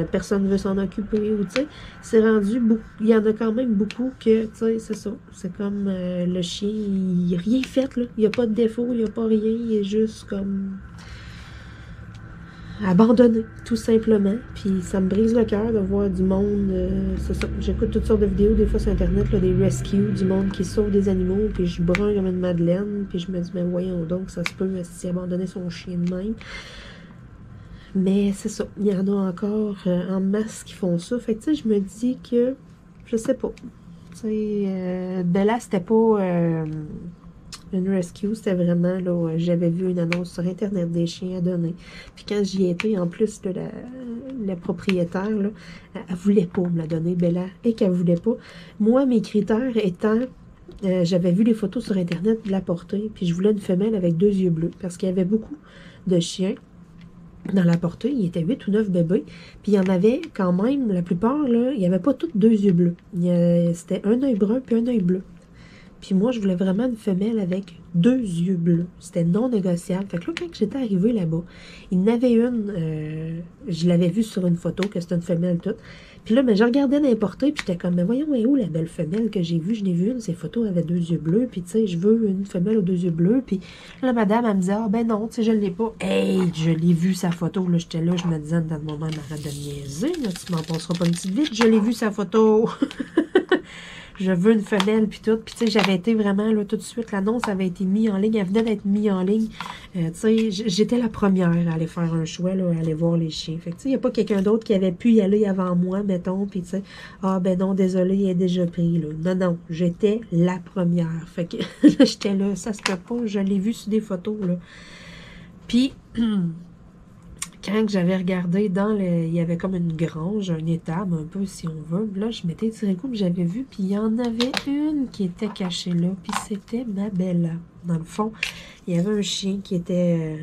Personne ne veut s'en occuper. Ou, tu sais, c'est rendu beaucoup. Il y en a quand même beaucoup que, tu sais, c'est ça. C'est comme le chien, il n'a rien fait, là. Il n'y a pas de défaut, il n'y a pas rien. Il est juste comme... abandonné, tout simplement. Puis ça me brise le cœur de voir du monde, c'est ça, j'écoute toutes sortes de vidéos, des fois sur Internet, là, des rescues, du monde qui sauve des animaux, puis je brûle comme une madeleine, puis je me dis, mais voyons donc, ça se peut, si abandonner son chien de même. Mais c'est ça, il y en a encore en masse qui font ça. Fait que tu sais, je me dis que, je sais pas. Tu sais, Bella, c'était pas une rescue, c'était vraiment, là, j'avais vu une annonce sur Internet des chiens à donner. Puis quand j'y étais, en plus, là, la propriétaire, là, elle voulait pas me la donner, Bella, et qu'elle voulait pas. Moi, mes critères étant, j'avais vu les photos sur Internet de la portée, puis je voulais une femelle avec 2 yeux bleus, parce qu'il y avait beaucoup de chiens dans la portée, il y était 8 ou 9 bébés, puis il y en avait quand même, la plupart, là, il n'y avait pas tous 2 yeux bleus. C'était un œil brun puis un œil bleu. Puis moi, je voulais vraiment une femelle avec 2 yeux bleus. C'était non négociable. Fait que là, quand j'étais arrivée là-bas, il y en avait une, je l'avais vue sur une photo, que c'était une femelle toute. Puis là, mais je regardais n'importe, puis j'étais comme, mais voyons, où est où la belle femelle que j'ai vue? Je n'ai vu une, ces photos avaient 2 yeux bleus, puis tu sais, je veux une femelle aux 2 yeux bleus. Puis là, madame, elle me disait, ah ben non, tu sais, je ne l'ai pas. Hey, je l'ai vue, sa photo. Là, j'étais là, je me disais, dans le moment, arrête de me niaiser, là, tu m'en passeras pas une petite vite. Je l'ai vue, sa photo. Je veux une femelle, puis tout. Puis, tu sais, j'avais été vraiment, là, tout de suite, l'annonce avait été mise en ligne. Elle venait d'être mise en ligne. Tu sais, j'étais la première à aller faire un choix, là, à aller voir les chiens. Fait que, tu sais, il n'y a pas quelqu'un d'autre qui avait pu y aller avant moi, mettons. Puis, tu sais, ah, ben non, désolé, il est déjà pris, là. Non, non, j'étais la première. Fait que, là, j'étais là, ça se peut pas. Je l'ai vu sur des photos, là. Puis, quand j'avais regardé il y avait comme une grange, un étable un peu si on veut. Là, je m'étais tiré le coup, j'avais vu, puis il y en avait une qui était cachée là, puis c'était ma Bella. Dans le fond, il y avait un chien qui était,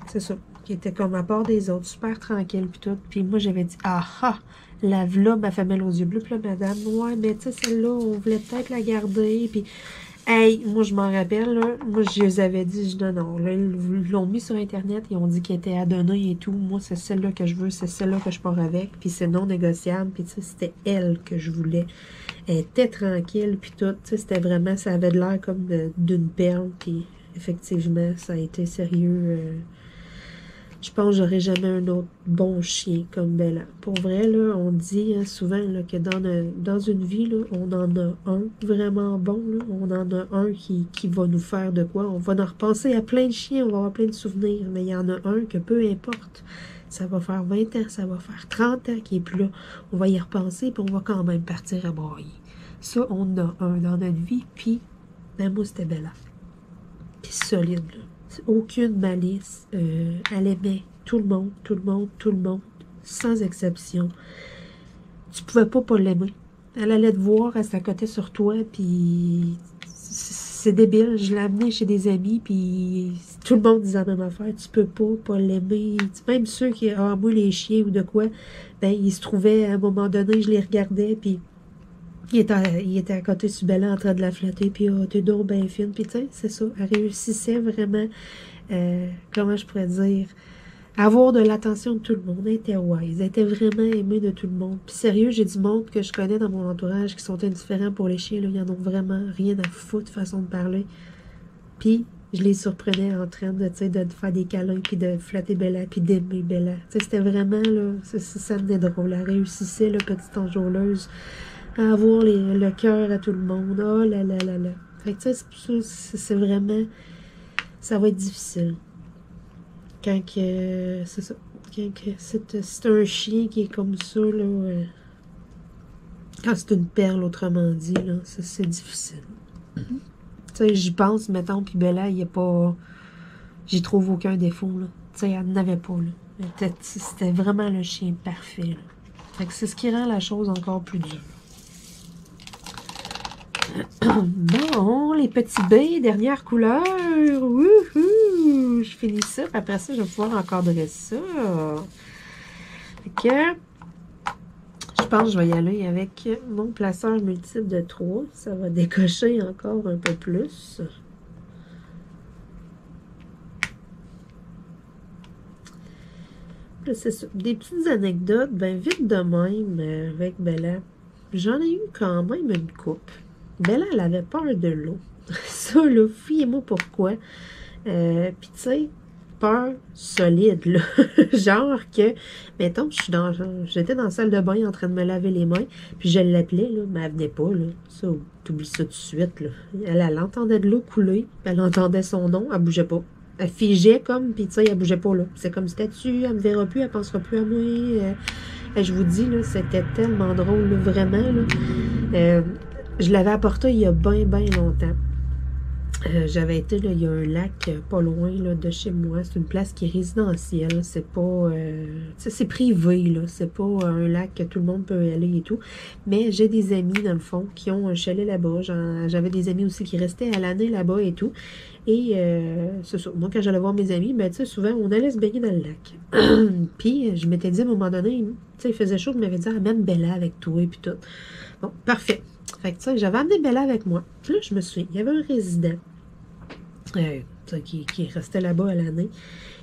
c'est ça, qui était comme à part des autres, super tranquille, puis tout. Puis moi, j'avais dit, ah ah, la v'là, ma femelle aux yeux bleus, puis là, madame, ouais, mais tu sais, celle-là, on voulait peut-être la garder, puis... Hey, moi, je m'en rappelle, là. Moi, je les avais dit, je dis non. Là, ils l'ont mis sur Internet, ils ont dit qu'elle était à donner et tout. Moi, c'est celle-là que je veux, c'est celle-là que je pars avec. Puis c'est non négociable. Puis, tu sais, c'était elle que je voulais. Elle était tranquille, puis tout. Tu sais, c'était vraiment, ça avait de l'air comme d'une perle. Puis, effectivement, ça a été sérieux. Je pense que j'aurai jamais un autre bon chien comme Bella. Pour vrai, là, on dit hein, souvent là, que dans une vie, là, on en a un vraiment bon. Là, on en a un qui va nous faire de quoi. On va en repenser à plein de chiens, on va avoir plein de souvenirs. Mais il y en a un que peu importe. Ça va faire 20 ans, ça va faire 30 ans qu'il est plus là. On va y repenser, puis on va quand même partir à broyer. Ça, on a un dans notre vie, puis ben, moi, c'était Bella. Puis solide, là. Aucune malice. Elle aimait tout le monde, tout le monde, tout le monde, sans exception. Tu pouvais pas l'aimer. Elle allait te voir, elle s'accotait sur toi, puis c'est débile. Je l'ai amenée chez des amis, puis tout le monde disait la même affaire. Tu peux pas l'aimer. Même ceux qui, ah, moi, les chiens ou de quoi, ben, ils se trouvaient, à un moment donné, je les regardais, puis il était à côté de Bella en train de la flatter, puis oh, t'es donc bien fine. Puis tu sais, c'est ça, elle réussissait vraiment, comment je pourrais dire, à avoir de l'attention de tout le monde. Elle était wise, elle était vraiment aimée de tout le monde. Puis sérieux, j'ai du monde que je connais dans mon entourage qui sont indifférents pour les chiens, là, ils en ont vraiment rien à foutre, façon de parler. Puis je les surprenais en train de, tu sais, de faire des câlins, puis de flatter Bella, puis d'aimer Bella. Tu sais, c'était vraiment, là, ça venait drôle. Elle réussissait, la petite enjôleuse, à avoir le cœur à tout le monde. Oh là là là là. Fait que tu sais, c'est vraiment... Ça va être difficile. Quand que... C'est ça. Quand que c'est un chien qui est comme ça, là... quand c'est une perle, autrement dit, là, c'est difficile. Tu sais, j'y pense, mettons, puis Bella, il n'y a pas... J'y trouve aucun défaut, là. Tu sais, elle n'avait pas, là. C'était vraiment le chien parfait, là. Fait que c'est ce qui rend la chose encore plus dure. Bon, les petits baies, dernière couleur. Wouhou! Je finis ça, puis après ça, je vais pouvoir encadrer ça. Fait que, je pense que je vais y aller avec mon placeur multiple de 3. Ça va décocher encore un peu plus. C'est ça. Des petites anecdotes, ben vite de même, avec Bella. J'en ai eu quand même une coupe. Bella, elle avait peur de l'eau. Ça, là, fouillez-moi pourquoi. Puis, tu sais, peur solide, là. Genre que, mettons, j'étais dans la salle de bain en train de me laver les mains, puis je l'appelais, là, mais elle venait pas, là. Ça, t'oublies ça tout de suite, là. Elle entendait de l'eau couler, elle entendait son nom, elle bougeait pas. Elle figeait comme, puis tu sais, elle bougeait pas, là. C'est comme statue, elle me verra plus, elle pensera plus à moi. Je vous dis, là, c'était tellement drôle, là, vraiment, là. Je l'avais apporté il y a bien, bien longtemps. J'avais été, là, il y a un lac pas loin là, de chez moi. C'est une place qui est résidentielle. C'est pas... c'est privé, là. C'est pas un lac que tout le monde peut aller et tout. Mais j'ai des amis, dans le fond, qui ont un chalet là-bas. J'avais des amis aussi qui restaient à l'année là-bas et tout. Et c'est ça. Moi, quand j'allais voir mes amis, ben, tu sais, souvent, on allait se baigner dans le lac. Puis, je m'étais dit, à un moment donné, tu sais, il faisait chaud, je m'avais dit, amène Bella avec toi et puis tout. Bon, parfait. Fait que, tu sais, j'avais amené Bella avec moi. Puis là, je me souviens, il y avait un résident qui restait là-bas à l'année,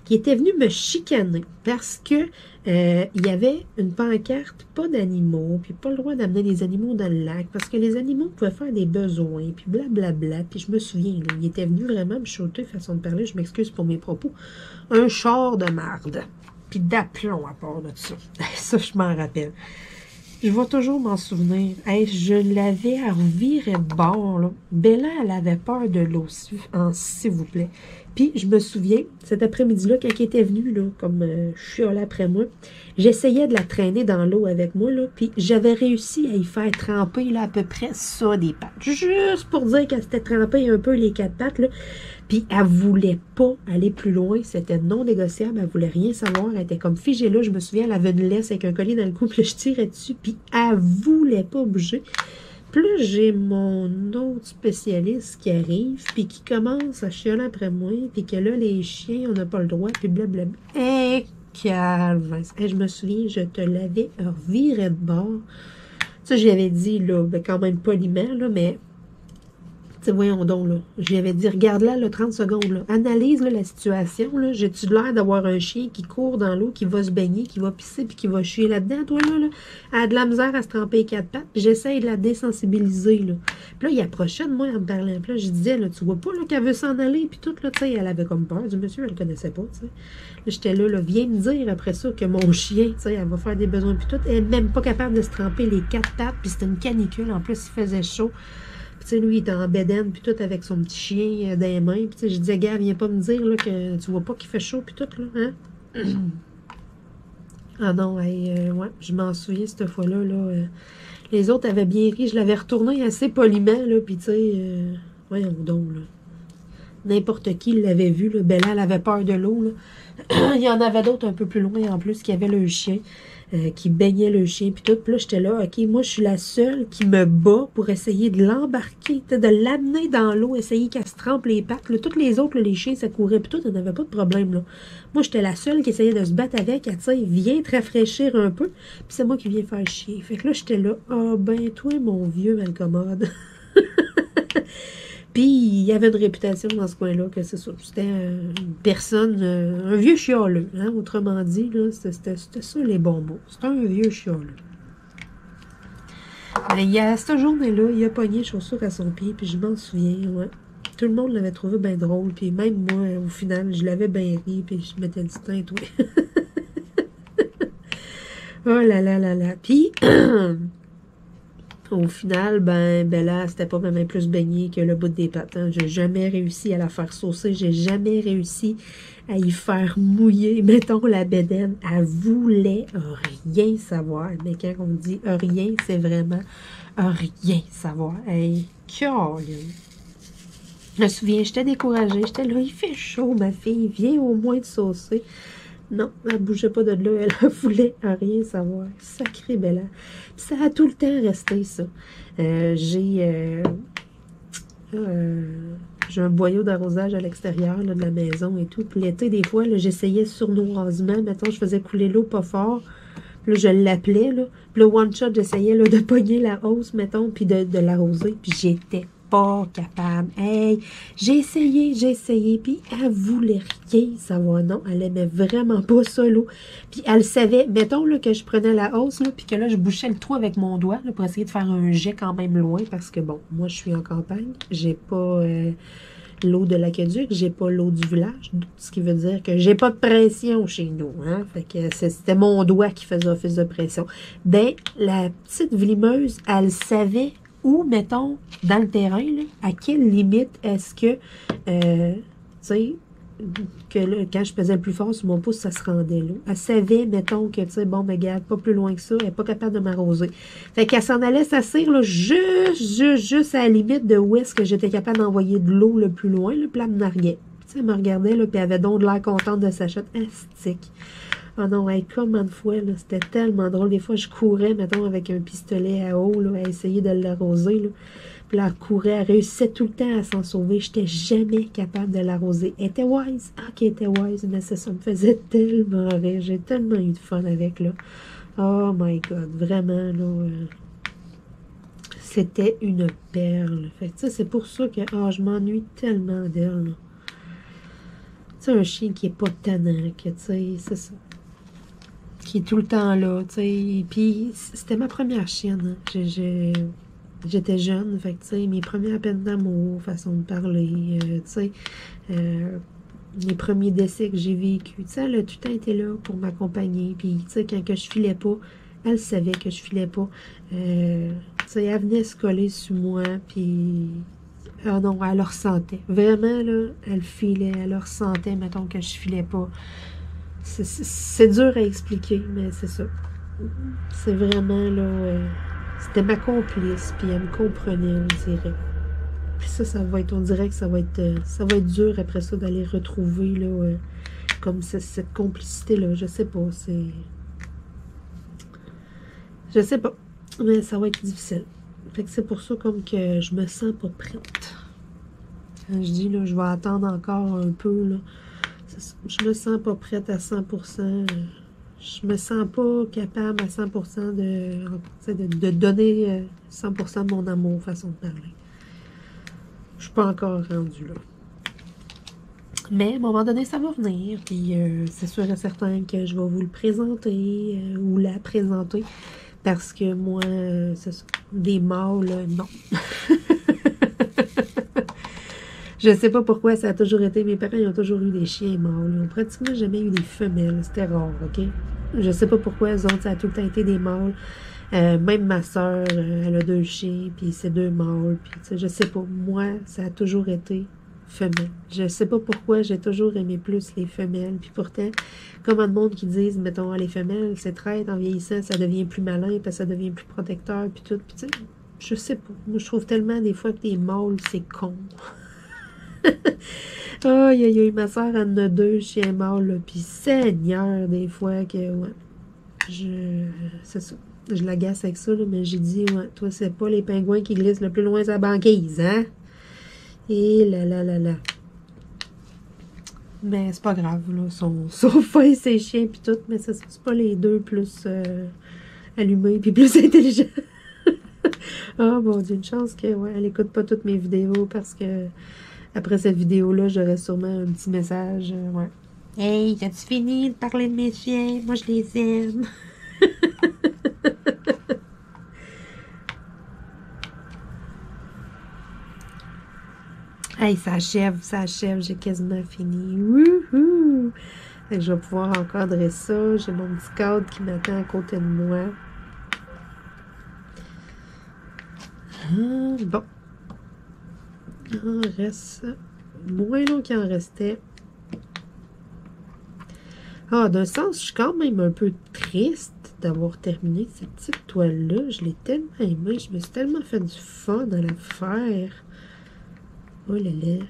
qui était venu me chicaner parce que il y avait une pancarte, pas d'animaux, puis pas le droit d'amener des animaux dans le lac, parce que les animaux pouvaient faire des besoins, puis blablabla. Puis je me souviens, là, il était venu vraiment me choter, façon de parler, je m'excuse pour mes propos, un char de marde, puis d'aplomb à part de ça. Ça, je m'en rappelle. Je vais toujours m'en souvenir. Hey, je l'avais à revirer de bord, là. Bella, elle avait peur de l'eau, s'il vous plaît. Puis, je me souviens, cet après-midi-là, quand il était venu, là, comme chiolait après moi, j'essayais de la traîner dans l'eau avec moi, là, puis j'avais réussi à y faire tremper, là, à peu près ça des pattes. Juste pour dire qu'elle s'était trempée un peu les 4 pattes, là. Puis, elle voulait pas aller plus loin. C'était non négociable. Elle voulait rien savoir. Elle était comme figée là. Je me souviens, elle avait une laisse avec un collier dans le cou. Puis là, je tirais dessus. Puis, elle voulait pas bouger. Puis là, j'ai mon autre spécialiste qui arrive. Puis qui commence à chialer après moi. Puis que là, les chiens, on n'a pas le droit. Puis blablabla. Hé, calme. Et je me souviens, je te l'avais reviré de bord. Ça, j'y avais dit, là, ben, quand même poliment, là, mais... T'sais, voyons donc, là. J'avais dit, regarde là, 30 secondes, là. Analyse, là, la situation, là. J'ai-tu l'air d'avoir un chien qui court dans l'eau, qui va se baigner, qui va pisser, puis qui va chier là-dedans, toi, là? Elle a de la misère à se tremper les 4 pattes, puis j'essaye de la désensibiliser, là. Puis là, il approchait de moi en me parlant. Puis là, je disais, là, tu vois pas, là, qu'elle veut s'en aller, puis tout, là, tu sais, elle avait comme peur du monsieur, elle le connaissait pas, tu sais. Là, j'étais là, viens me dire après ça que mon chien, tu sais, elle va faire des besoins, puis tout. Elle est même pas capable de se tremper les 4 pattes, puis c'était une canicule, en plus, il faisait chaud. Tu sais, lui, il était en bédaine, puis tout, avec son petit chien dans les mains. Puis, tu sais, je disais, gars, viens pas me dire, là, que tu vois pas qu'il fait chaud, puis tout, là, hein? Ah non, hey, ouais, je m'en souviens, cette fois-là, là. Les autres avaient bien ri. Je l'avais retourné assez poliment, là, puis, tu sais, voyons donc, là. N'importe qui l'avait vu, là. Bella, elle avait peur de l'eau, là. Il y en avait d'autres un peu plus loin, en plus, qui avaient le chien. Qui baignait le chien, puis tout. Puis là, j'étais là, OK, moi, je suis la seule qui me bat pour essayer de l'embarquer, de l'amener dans l'eau, essayer qu'elle se trempe les pattes. Là, toutes les autres, là, les chiens, ça courait, puis tout, il n'y avait pas de problème, là. Moi, j'étais la seule qui essayait de se battre avec, elle, tu sais, viens te rafraîchir un peu, puis c'est moi qui viens faire chier. Fait que là, j'étais là, ah, ben, toi, mon vieux malcommode. Puis, il y avait une réputation dans ce coin-là, que c'est ça. C'était une personne, un vieux chialeux, hein, autrement dit, là, c'était ça les bons mots. C'était un vieux chialeux. Mais il y a cette journée-là, il a pogné les chaussures à son pied, puis je m'en souviens, ouais. Tout le monde l'avait trouvé bien drôle, puis même moi, au final, je l'avais bien ri, puis je m'étais dit, tiens, toi. Oh là là là là. Puis... Au final, ben Bella, c'était pas même plus baignée que le bout des pattes. Hein. J'ai jamais réussi à la faire saucer. J'ai jamais réussi à y faire mouiller, mettons, la bédaine. Elle voulait rien savoir. Mais quand on dit rien, c'est vraiment rien savoir. Hey, Caroline. Je me souviens, j'étais découragée. J'étais là, il fait chaud, ma fille. Viens au moins de saucer. Non, elle bougeait pas de là. Elle voulait rien savoir. Sacrée Bella. Puis ça a tout le temps resté, ça. J'ai un boyau d'arrosage à l'extérieur de la maison et tout. Puis l'été, des fois, j'essayais sournoisement. Mettons, je faisais couler l'eau pas fort. Puis là, je l'appelais. Puis le one-shot, j'essayais de pogner la hausse, mettons, puis de l'arroser. Puis j'étais pas capable. Hey, j'ai essayé, puis elle voulait rien savoir. Non, elle aimait vraiment pas ça, l'eau. Puis elle savait, mettons là, que je prenais la hausse, là, puis que là, je bouchais le trou avec mon doigt là, pour essayer de faire un jet quand même loin, parce que bon, moi, je suis en campagne, j'ai pas l'eau de l'aqueduc, j'ai pas l'eau du village, ce qui veut dire que j'ai pas de pression chez nous, hein. Fait que c'était mon doigt qui faisait office de pression. Ben, la petite vlimeuse, elle savait où, mettons, dans le terrain, là, à quelle limite est-ce que, tu sais, que là, quand je pesais le plus fort sur mon pouce, ça se rendait là. Elle savait, mettons, que, tu sais, bon, mais regarde, pas plus loin que ça, elle n'est pas capable de m'arroser. Fait qu'elle s'en allait s'asseoir, là, juste à la limite de où est-ce que j'étais capable d'envoyer de l'eau le plus loin, là, puis là, elle me narguait. Tu sais, elle me regardait, là, puis elle avait donc de l'air contente de sa chatte. Astique. Oh non, hey, combien de fois, là, c'était tellement drôle. Des fois, je courais, mettons, avec un pistolet à eau, là, à essayer de l'arroser, là. Puis là, elle courait, elle réussissait tout le temps à s'en sauver. Je n'étais jamais capable de l'arroser. Elle était wise. Ah, qu'elle était wise, mais ça me faisait tellement rire. J'ai tellement eu de fun avec, là. Oh my God, vraiment, là. C'était une perle. Fait que, tu sais, c'est pour ça que je m'ennuie tellement d'elle, là. Tu sais, un chien qui est pas tannant, que, tu sais, c'est ça. Qui est tout le temps là, tu sais. Puis, c'était ma première chienne. Hein. J'étais jeune, fait que, tu sais, mes premières peines d'amour, façon de parler, tu sais, les premiers décès que j'ai vécu, tu sais, elle a tout le temps été là pour m'accompagner, puis, tu sais, quand que je filais pas, elle savait que je filais pas, tu sais, elle venait se coller sur moi, puis, ah non, elle le ressentait, vraiment, là, elle filait, elle le ressentait, mettons que je filais pas, c'est dur à expliquer, mais c'est ça, c'est vraiment, là, c'était ma complice, puis elle me comprenait, je dirais. Puis ça va être, on dirait que ça va être dur après ça d'aller retrouver, là, comme cette complicité-là. Je sais pas, je sais pas, mais ça va être difficile. Fait que c'est pour ça comme que je me sens pas prête. Quand je dis, là, je vais attendre encore un peu, là. Je me sens pas prête à 100%. Je me sens pas capable à 100% de donner 100% de mon amour, façon de parler. Je suis pas encore rendue là. Mais à un moment donné, ça va venir. Puis c'est sûr et certain que je vais vous le présenter ou la présenter. Parce que moi, des mâles, non. Je sais pas pourquoi ça a toujours été. Mes parents ils ont toujours eu des chiens mâles. Ils ont pratiquement jamais eu des femelles. C'était rare, OK? Je sais pas pourquoi eux autres, ça a tout le temps été des mâles. Même ma soeur, elle a 2 chiens, puis c'est 2 mâles. Puis, tu sais, je sais pas. Moi, ça a toujours été femelle. Je sais pas pourquoi j'ai toujours aimé plus les femelles. Puis pourtant, comment de monde qui disent, mettons, les femelles, c'est traite, en vieillissant, ça devient plus malin, puis ça devient plus protecteur, puis tout. Puis, tu sais, je sais pas. Moi, je trouve tellement des fois que les mâles, c'est con. Oh, il y a eu ma soeur, elle en a 2 chiens mâles, puis Seigneur, des fois, que, ouais, c'est ça. Je l'agace avec ça, là, mais j'ai dit, ouais, toi, c'est pas les pingouins qui glissent le plus loin de la banquise, hein? Et là. Mais c'est pas grave, là, sont fins, ces chiens, puis tout, mais c'est pas les 2 plus allumés, puis plus intelligents. Oh, mon Dieu, une chance que, ouais, elle écoute pas toutes mes vidéos, parce que après cette vidéo-là, j'aurais sûrement un petit message, ouais. Hey, as-tu fini de parler de mes chiens? Moi, je les aime. Hey, ça achève, j'ai quasiment fini. Wouhou! Fait que je vais pouvoir encadrer ça. J'ai mon petit cadre qui m'attend à côté de moi. Bon. Il en reste moins long qu'il en restait. Ah, d'un sens, je suis quand même un peu triste d'avoir terminé cette petite toile-là. Je l'ai tellement aimée. Je me suis tellement fait du fun à la faire. Oh là là.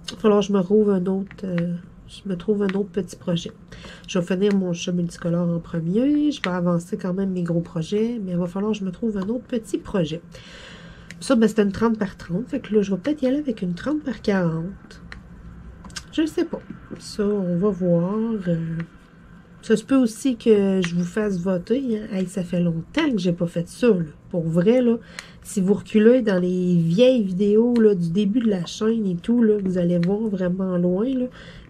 Il va falloir que je me trouve un autre petit projet. Je vais finir mon chat multicolore en premier. Je vais avancer quand même mes gros projets. Mais il va falloir que je me trouve un autre petit projet. Ça, ben, c'était une 30 par 30. Fait que là, je vais peut-être y aller avec une 30 par 40. Je sais pas. Ça, on va voir. Ça se peut aussi que je vous fasse voter. Hein. Hey, ça fait longtemps que j'ai pas fait ça. Là. Pour vrai, là, si vous reculez dans les vieilles vidéos là, du début de la chaîne et tout, là, vous allez voir vraiment loin.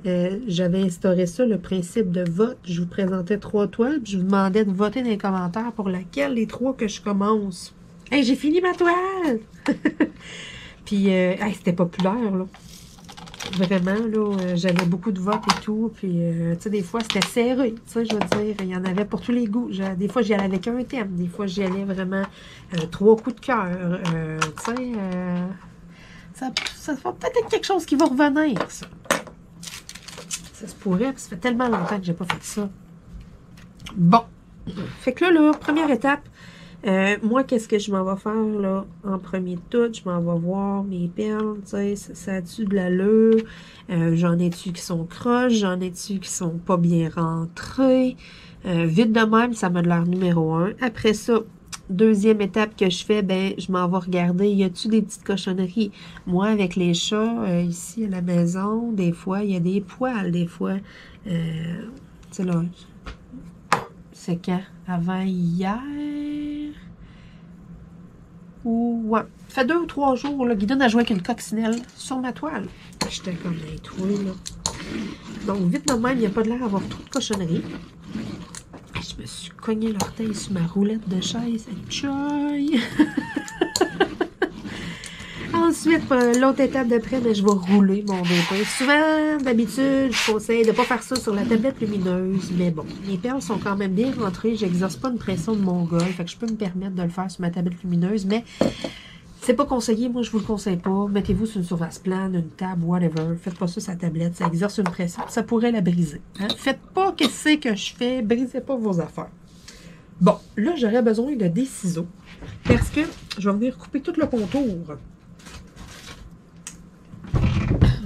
J'avais instauré ça, le principe de vote. Je vous présentais 3 toiles. Puis je vous demandais de voter dans les commentaires pour laquelle des 3 que je commence. Hey, j'ai fini ma toile! Puis, hey, c'était populaire, là. Vraiment, là, j'avais beaucoup de votes et tout. Puis, tu sais, des fois, c'était serré. Tu sais, je veux dire, il y en avait pour tous les goûts. Des fois, j'y allais avec un thème. Des fois, j'y allais vraiment 3 coups de cœur. Tu sais, ça va peut-être être quelque chose qui va revenir, ça. Ça se pourrait, parce que ça fait tellement longtemps que j'ai pas fait ça. Bon. Fait que là, première étape, moi, qu'est-ce que je m'en vais faire, là, en premier de tout? Je m'en vais voir mes perles, tu sais, ça a-tu de l'allure? J'en ai-tu qui sont croches? J'en ai-tu qui sont pas bien rentrées? Vite de même, ça m'a de l'air numéro 1. Après ça, deuxième étape que je fais, ben, je m'en vais regarder, y a-tu des petites cochonneries? Moi, avec les chats, ici à la maison, des fois, il y a des poils, des fois. Tu sais, là, c'est quand? Avant hier? Ou, ouais. Ça fait 2 ou 3 jours, là, Guidon a joué avec une coccinelle sur ma toile. J'étais comme étoile, là. Donc, vite de même, il n'y a pas de l'air d'avoir trop de cochonneries. Je me suis cogné l'orteil sur ma roulette de chaise. Tchoy! Ensuite, l'autre étape d'après, ben, je vais rouler mon dépôt. Souvent, d'habitude, je conseille de ne pas faire ça sur la tablette lumineuse. Mais bon, les perles sont quand même bien rentrées. J'exerce pas une pression de mon golf. Fait que je peux me permettre de le faire sur ma tablette lumineuse. Mais c'est pas conseillé. Moi, je vous le conseille pas. Mettez-vous sur une surface plane, une table, whatever. Faites pas ça sur la tablette. Ça exerce une pression. Ça pourrait la briser. Hein? Faites pas qu'est-ce que je fais. Brisez pas vos affaires. Bon, là, j'aurais besoin de des ciseaux. Parce que je vais venir couper tout le contour.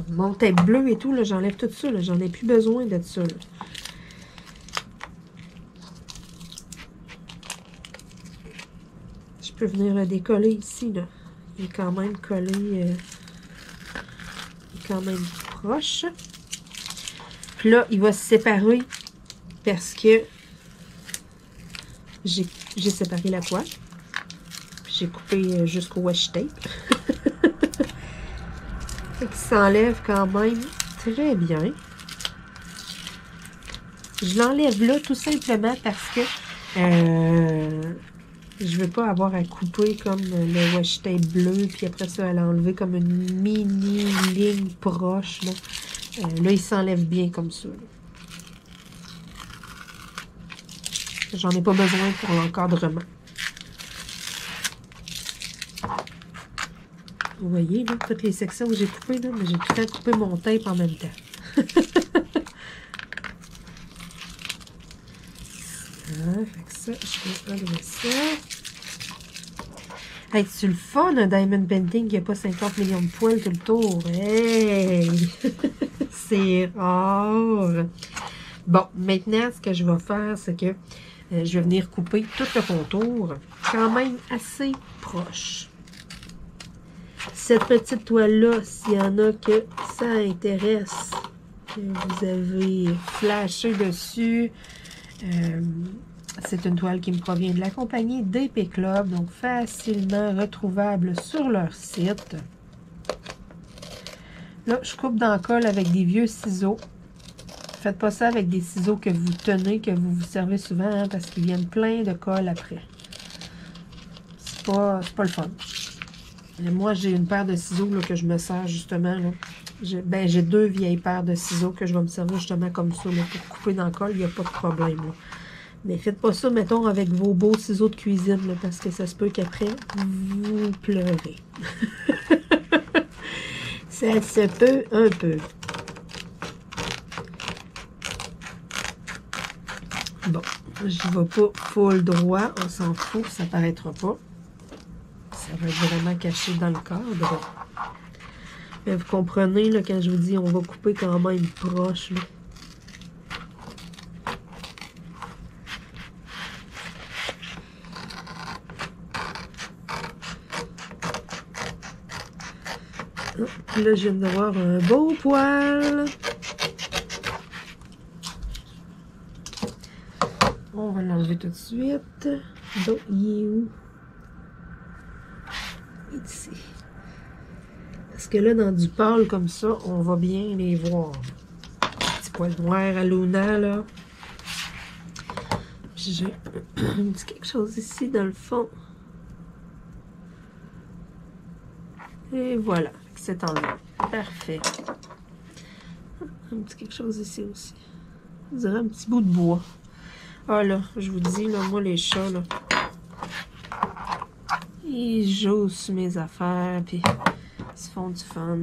Mon tape bleu et tout, j'enlève tout ça. J'en ai plus besoin de ça. Là. Je peux venir décoller ici. Là. Il est quand même collé. Il est quand même proche. Puis là, il va se séparer parce que j'ai séparé la poire. Puis j'ai coupé jusqu'au washi tape. Fait qu'il s'enlève quand même très bien. Je l'enlève là tout simplement parce que je veux pas avoir à couper comme le washi tape bleu, puis après ça, à l'enlever comme une mini ligne proche. Là, là il s'enlève bien comme ça. J'en ai pas besoin pour l'encadrement. Vous voyez, là, toutes les sections que j'ai coupées, là, mais j'ai tout le temps coupé mon tape en même temps. Fait que ça, je vais enlever ça. Hey, c'est le fun, un diamond painting qui n'a pas 50 millions de poils tout le tour. Hey! C'est rare. Bon, maintenant, ce que je vais faire, c'est que je vais venir couper tout le contour, quand même assez proche. Cette petite toile-là, s'il y en a que ça intéresse, que vous avez flashé dessus, c'est une toile qui me provient de la compagnie DP Club, donc facilement retrouvable sur leur site. Là, je coupe dans le colle avec des vieux ciseaux. Faites pas ça avec des ciseaux que vous tenez, que vous vous servez souvent, hein, parce qu'ils viennent plein de colle après. C'est pas le fun. Et moi, j'ai une paire de ciseaux là, que je me sers justement. J'ai 2 vieilles paires de ciseaux que je vais me servir justement comme ça là, pour couper dans le colle. Il n'y a pas de problème. Là. Mais faites pas ça, mettons, avec vos beaux ciseaux de cuisine, là, parce que ça se peut qu'après, vous pleurez. Ça se peut un peu. Bon, je ne vais pas full droit, on s'en fout, ça paraîtra pas. Ça va être vraiment caché dans le cadre. Mais vous comprenez, là, quand je vous dis, on va couper quand même proche, là. Là, je viens d'avoir un beau poil. On va l'enlever tout de suite. Donc, il est où? Ici. Parce que là, dans du pâle comme ça, on va bien les voir. Petit poil noir à Luna, là. J'ai un petit quelque chose ici dans le fond. Et voilà. C'est enlevé. Parfait. Un petit quelque chose ici aussi. On dirait un petit bout de bois. Ah là, je vous dis, là, moi, les chats, là, ils jouent sur mes affaires, puis ils se font du fun.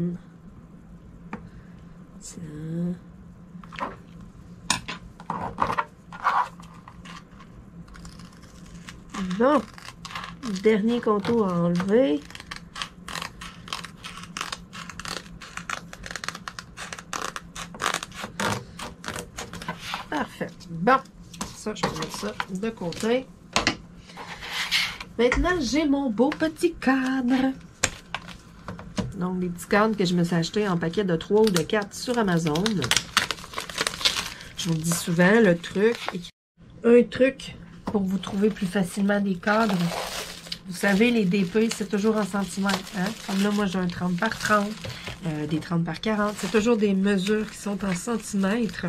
Tiens. Bon. Dernier contour à enlever. Parfait. Bon. Ça, je peux mettre ça de côté. Maintenant, j'ai mon beau petit cadre. Donc, des petits cadres que je me suis acheté en paquet de 3 ou de 4 sur Amazon. Je vous le dis souvent, le truc. Un truc pour vous trouver plus facilement des cadres. Vous savez, les DP, c'est toujours en centimètres. Hein? Comme là, moi, j'ai un 30 par 30, des 30 par 40. C'est toujours des mesures qui sont en centimètres.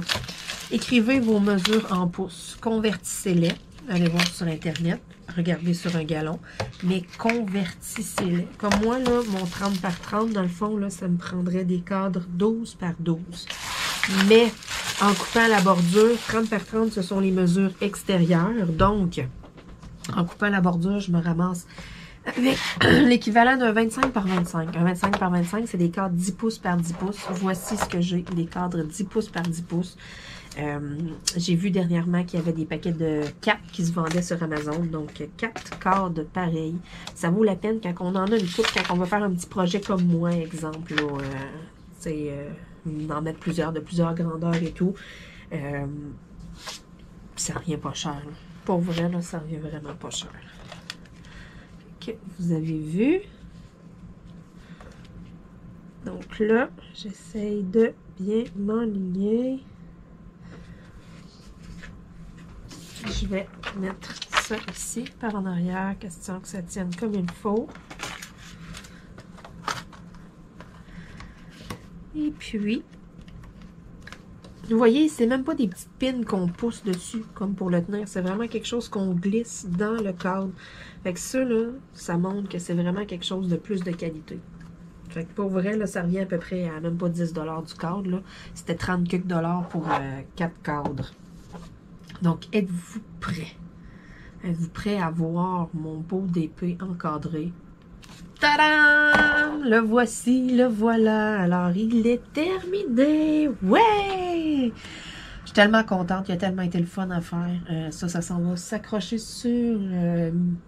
Écrivez vos mesures en pouces. Convertissez-les. Allez voir sur Internet. Regardez sur un gallon. Mais convertissez-les. Comme moi, là, mon 30 par 30, dans le fond, là, ça me prendrait des cadres 12 par 12. Mais en coupant la bordure, 30 par 30, ce sont les mesures extérieures. Donc, en coupant la bordure, je me ramasse avec l'équivalent d'un 25 par 25. Un 25 par 25, c'est des cadres 10 pouces par 10 pouces. Voici ce que j'ai, des cadres 10 pouces par 10 pouces. J'ai vu dernièrement qu'il y avait des paquets de 4 qui se vendaient sur Amazon. Donc, 4 cadres pareils. Ça vaut la peine quand on en a une coupe, quand on va faire un petit projet comme moi, exemple. En mettre plusieurs, de plusieurs grandeurs et tout. Ça revient pas cher. Là. Pour vrai, là, ça revient vraiment pas cher. Ok, vous avez vu. Donc là, j'essaye de bien m'enligner. Je vais mettre ça ici, par en arrière, question que ça tienne comme il faut. Et puis, vous voyez, c'est même pas des petites pins qu'on pousse dessus, comme pour le tenir. C'est vraiment quelque chose qu'on glisse dans le cadre. Fait que ça, là, ça montre que c'est vraiment quelque chose de plus de qualité. Fait que pour vrai, là, ça revient à peu près à même pas 10 $ du cadre, là. C'était 30 quelques dollars pour 4 cadres. Donc, êtes-vous prêts? Êtes-vous prêts à voir mon beau DP encadré? Tadam! Le voici, le voilà. Alors, il est terminé. Ouais! Je suis tellement contente. Il a tellement été le fun à faire. Ça s'en va s'accrocher sur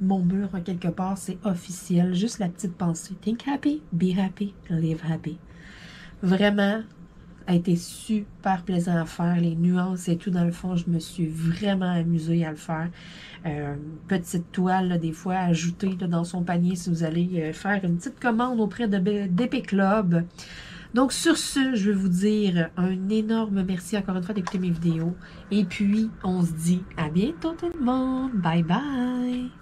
mon mur en quelque part. C'est officiel. Juste la petite pensée. Think happy, be happy, live happy. Vraiment, a été super plaisant à faire. Les nuances et tout, dans le fond, je me suis vraiment amusée à le faire. Petite toile, là, des fois, ajoutée là, dans son panier si vous allez faire une petite commande auprès d'Epic Club. Donc, sur ce, je vais vous dire un énorme merci encore une fois d'écouter mes vidéos. Et puis, on se dit à bientôt tout le monde. Bye bye!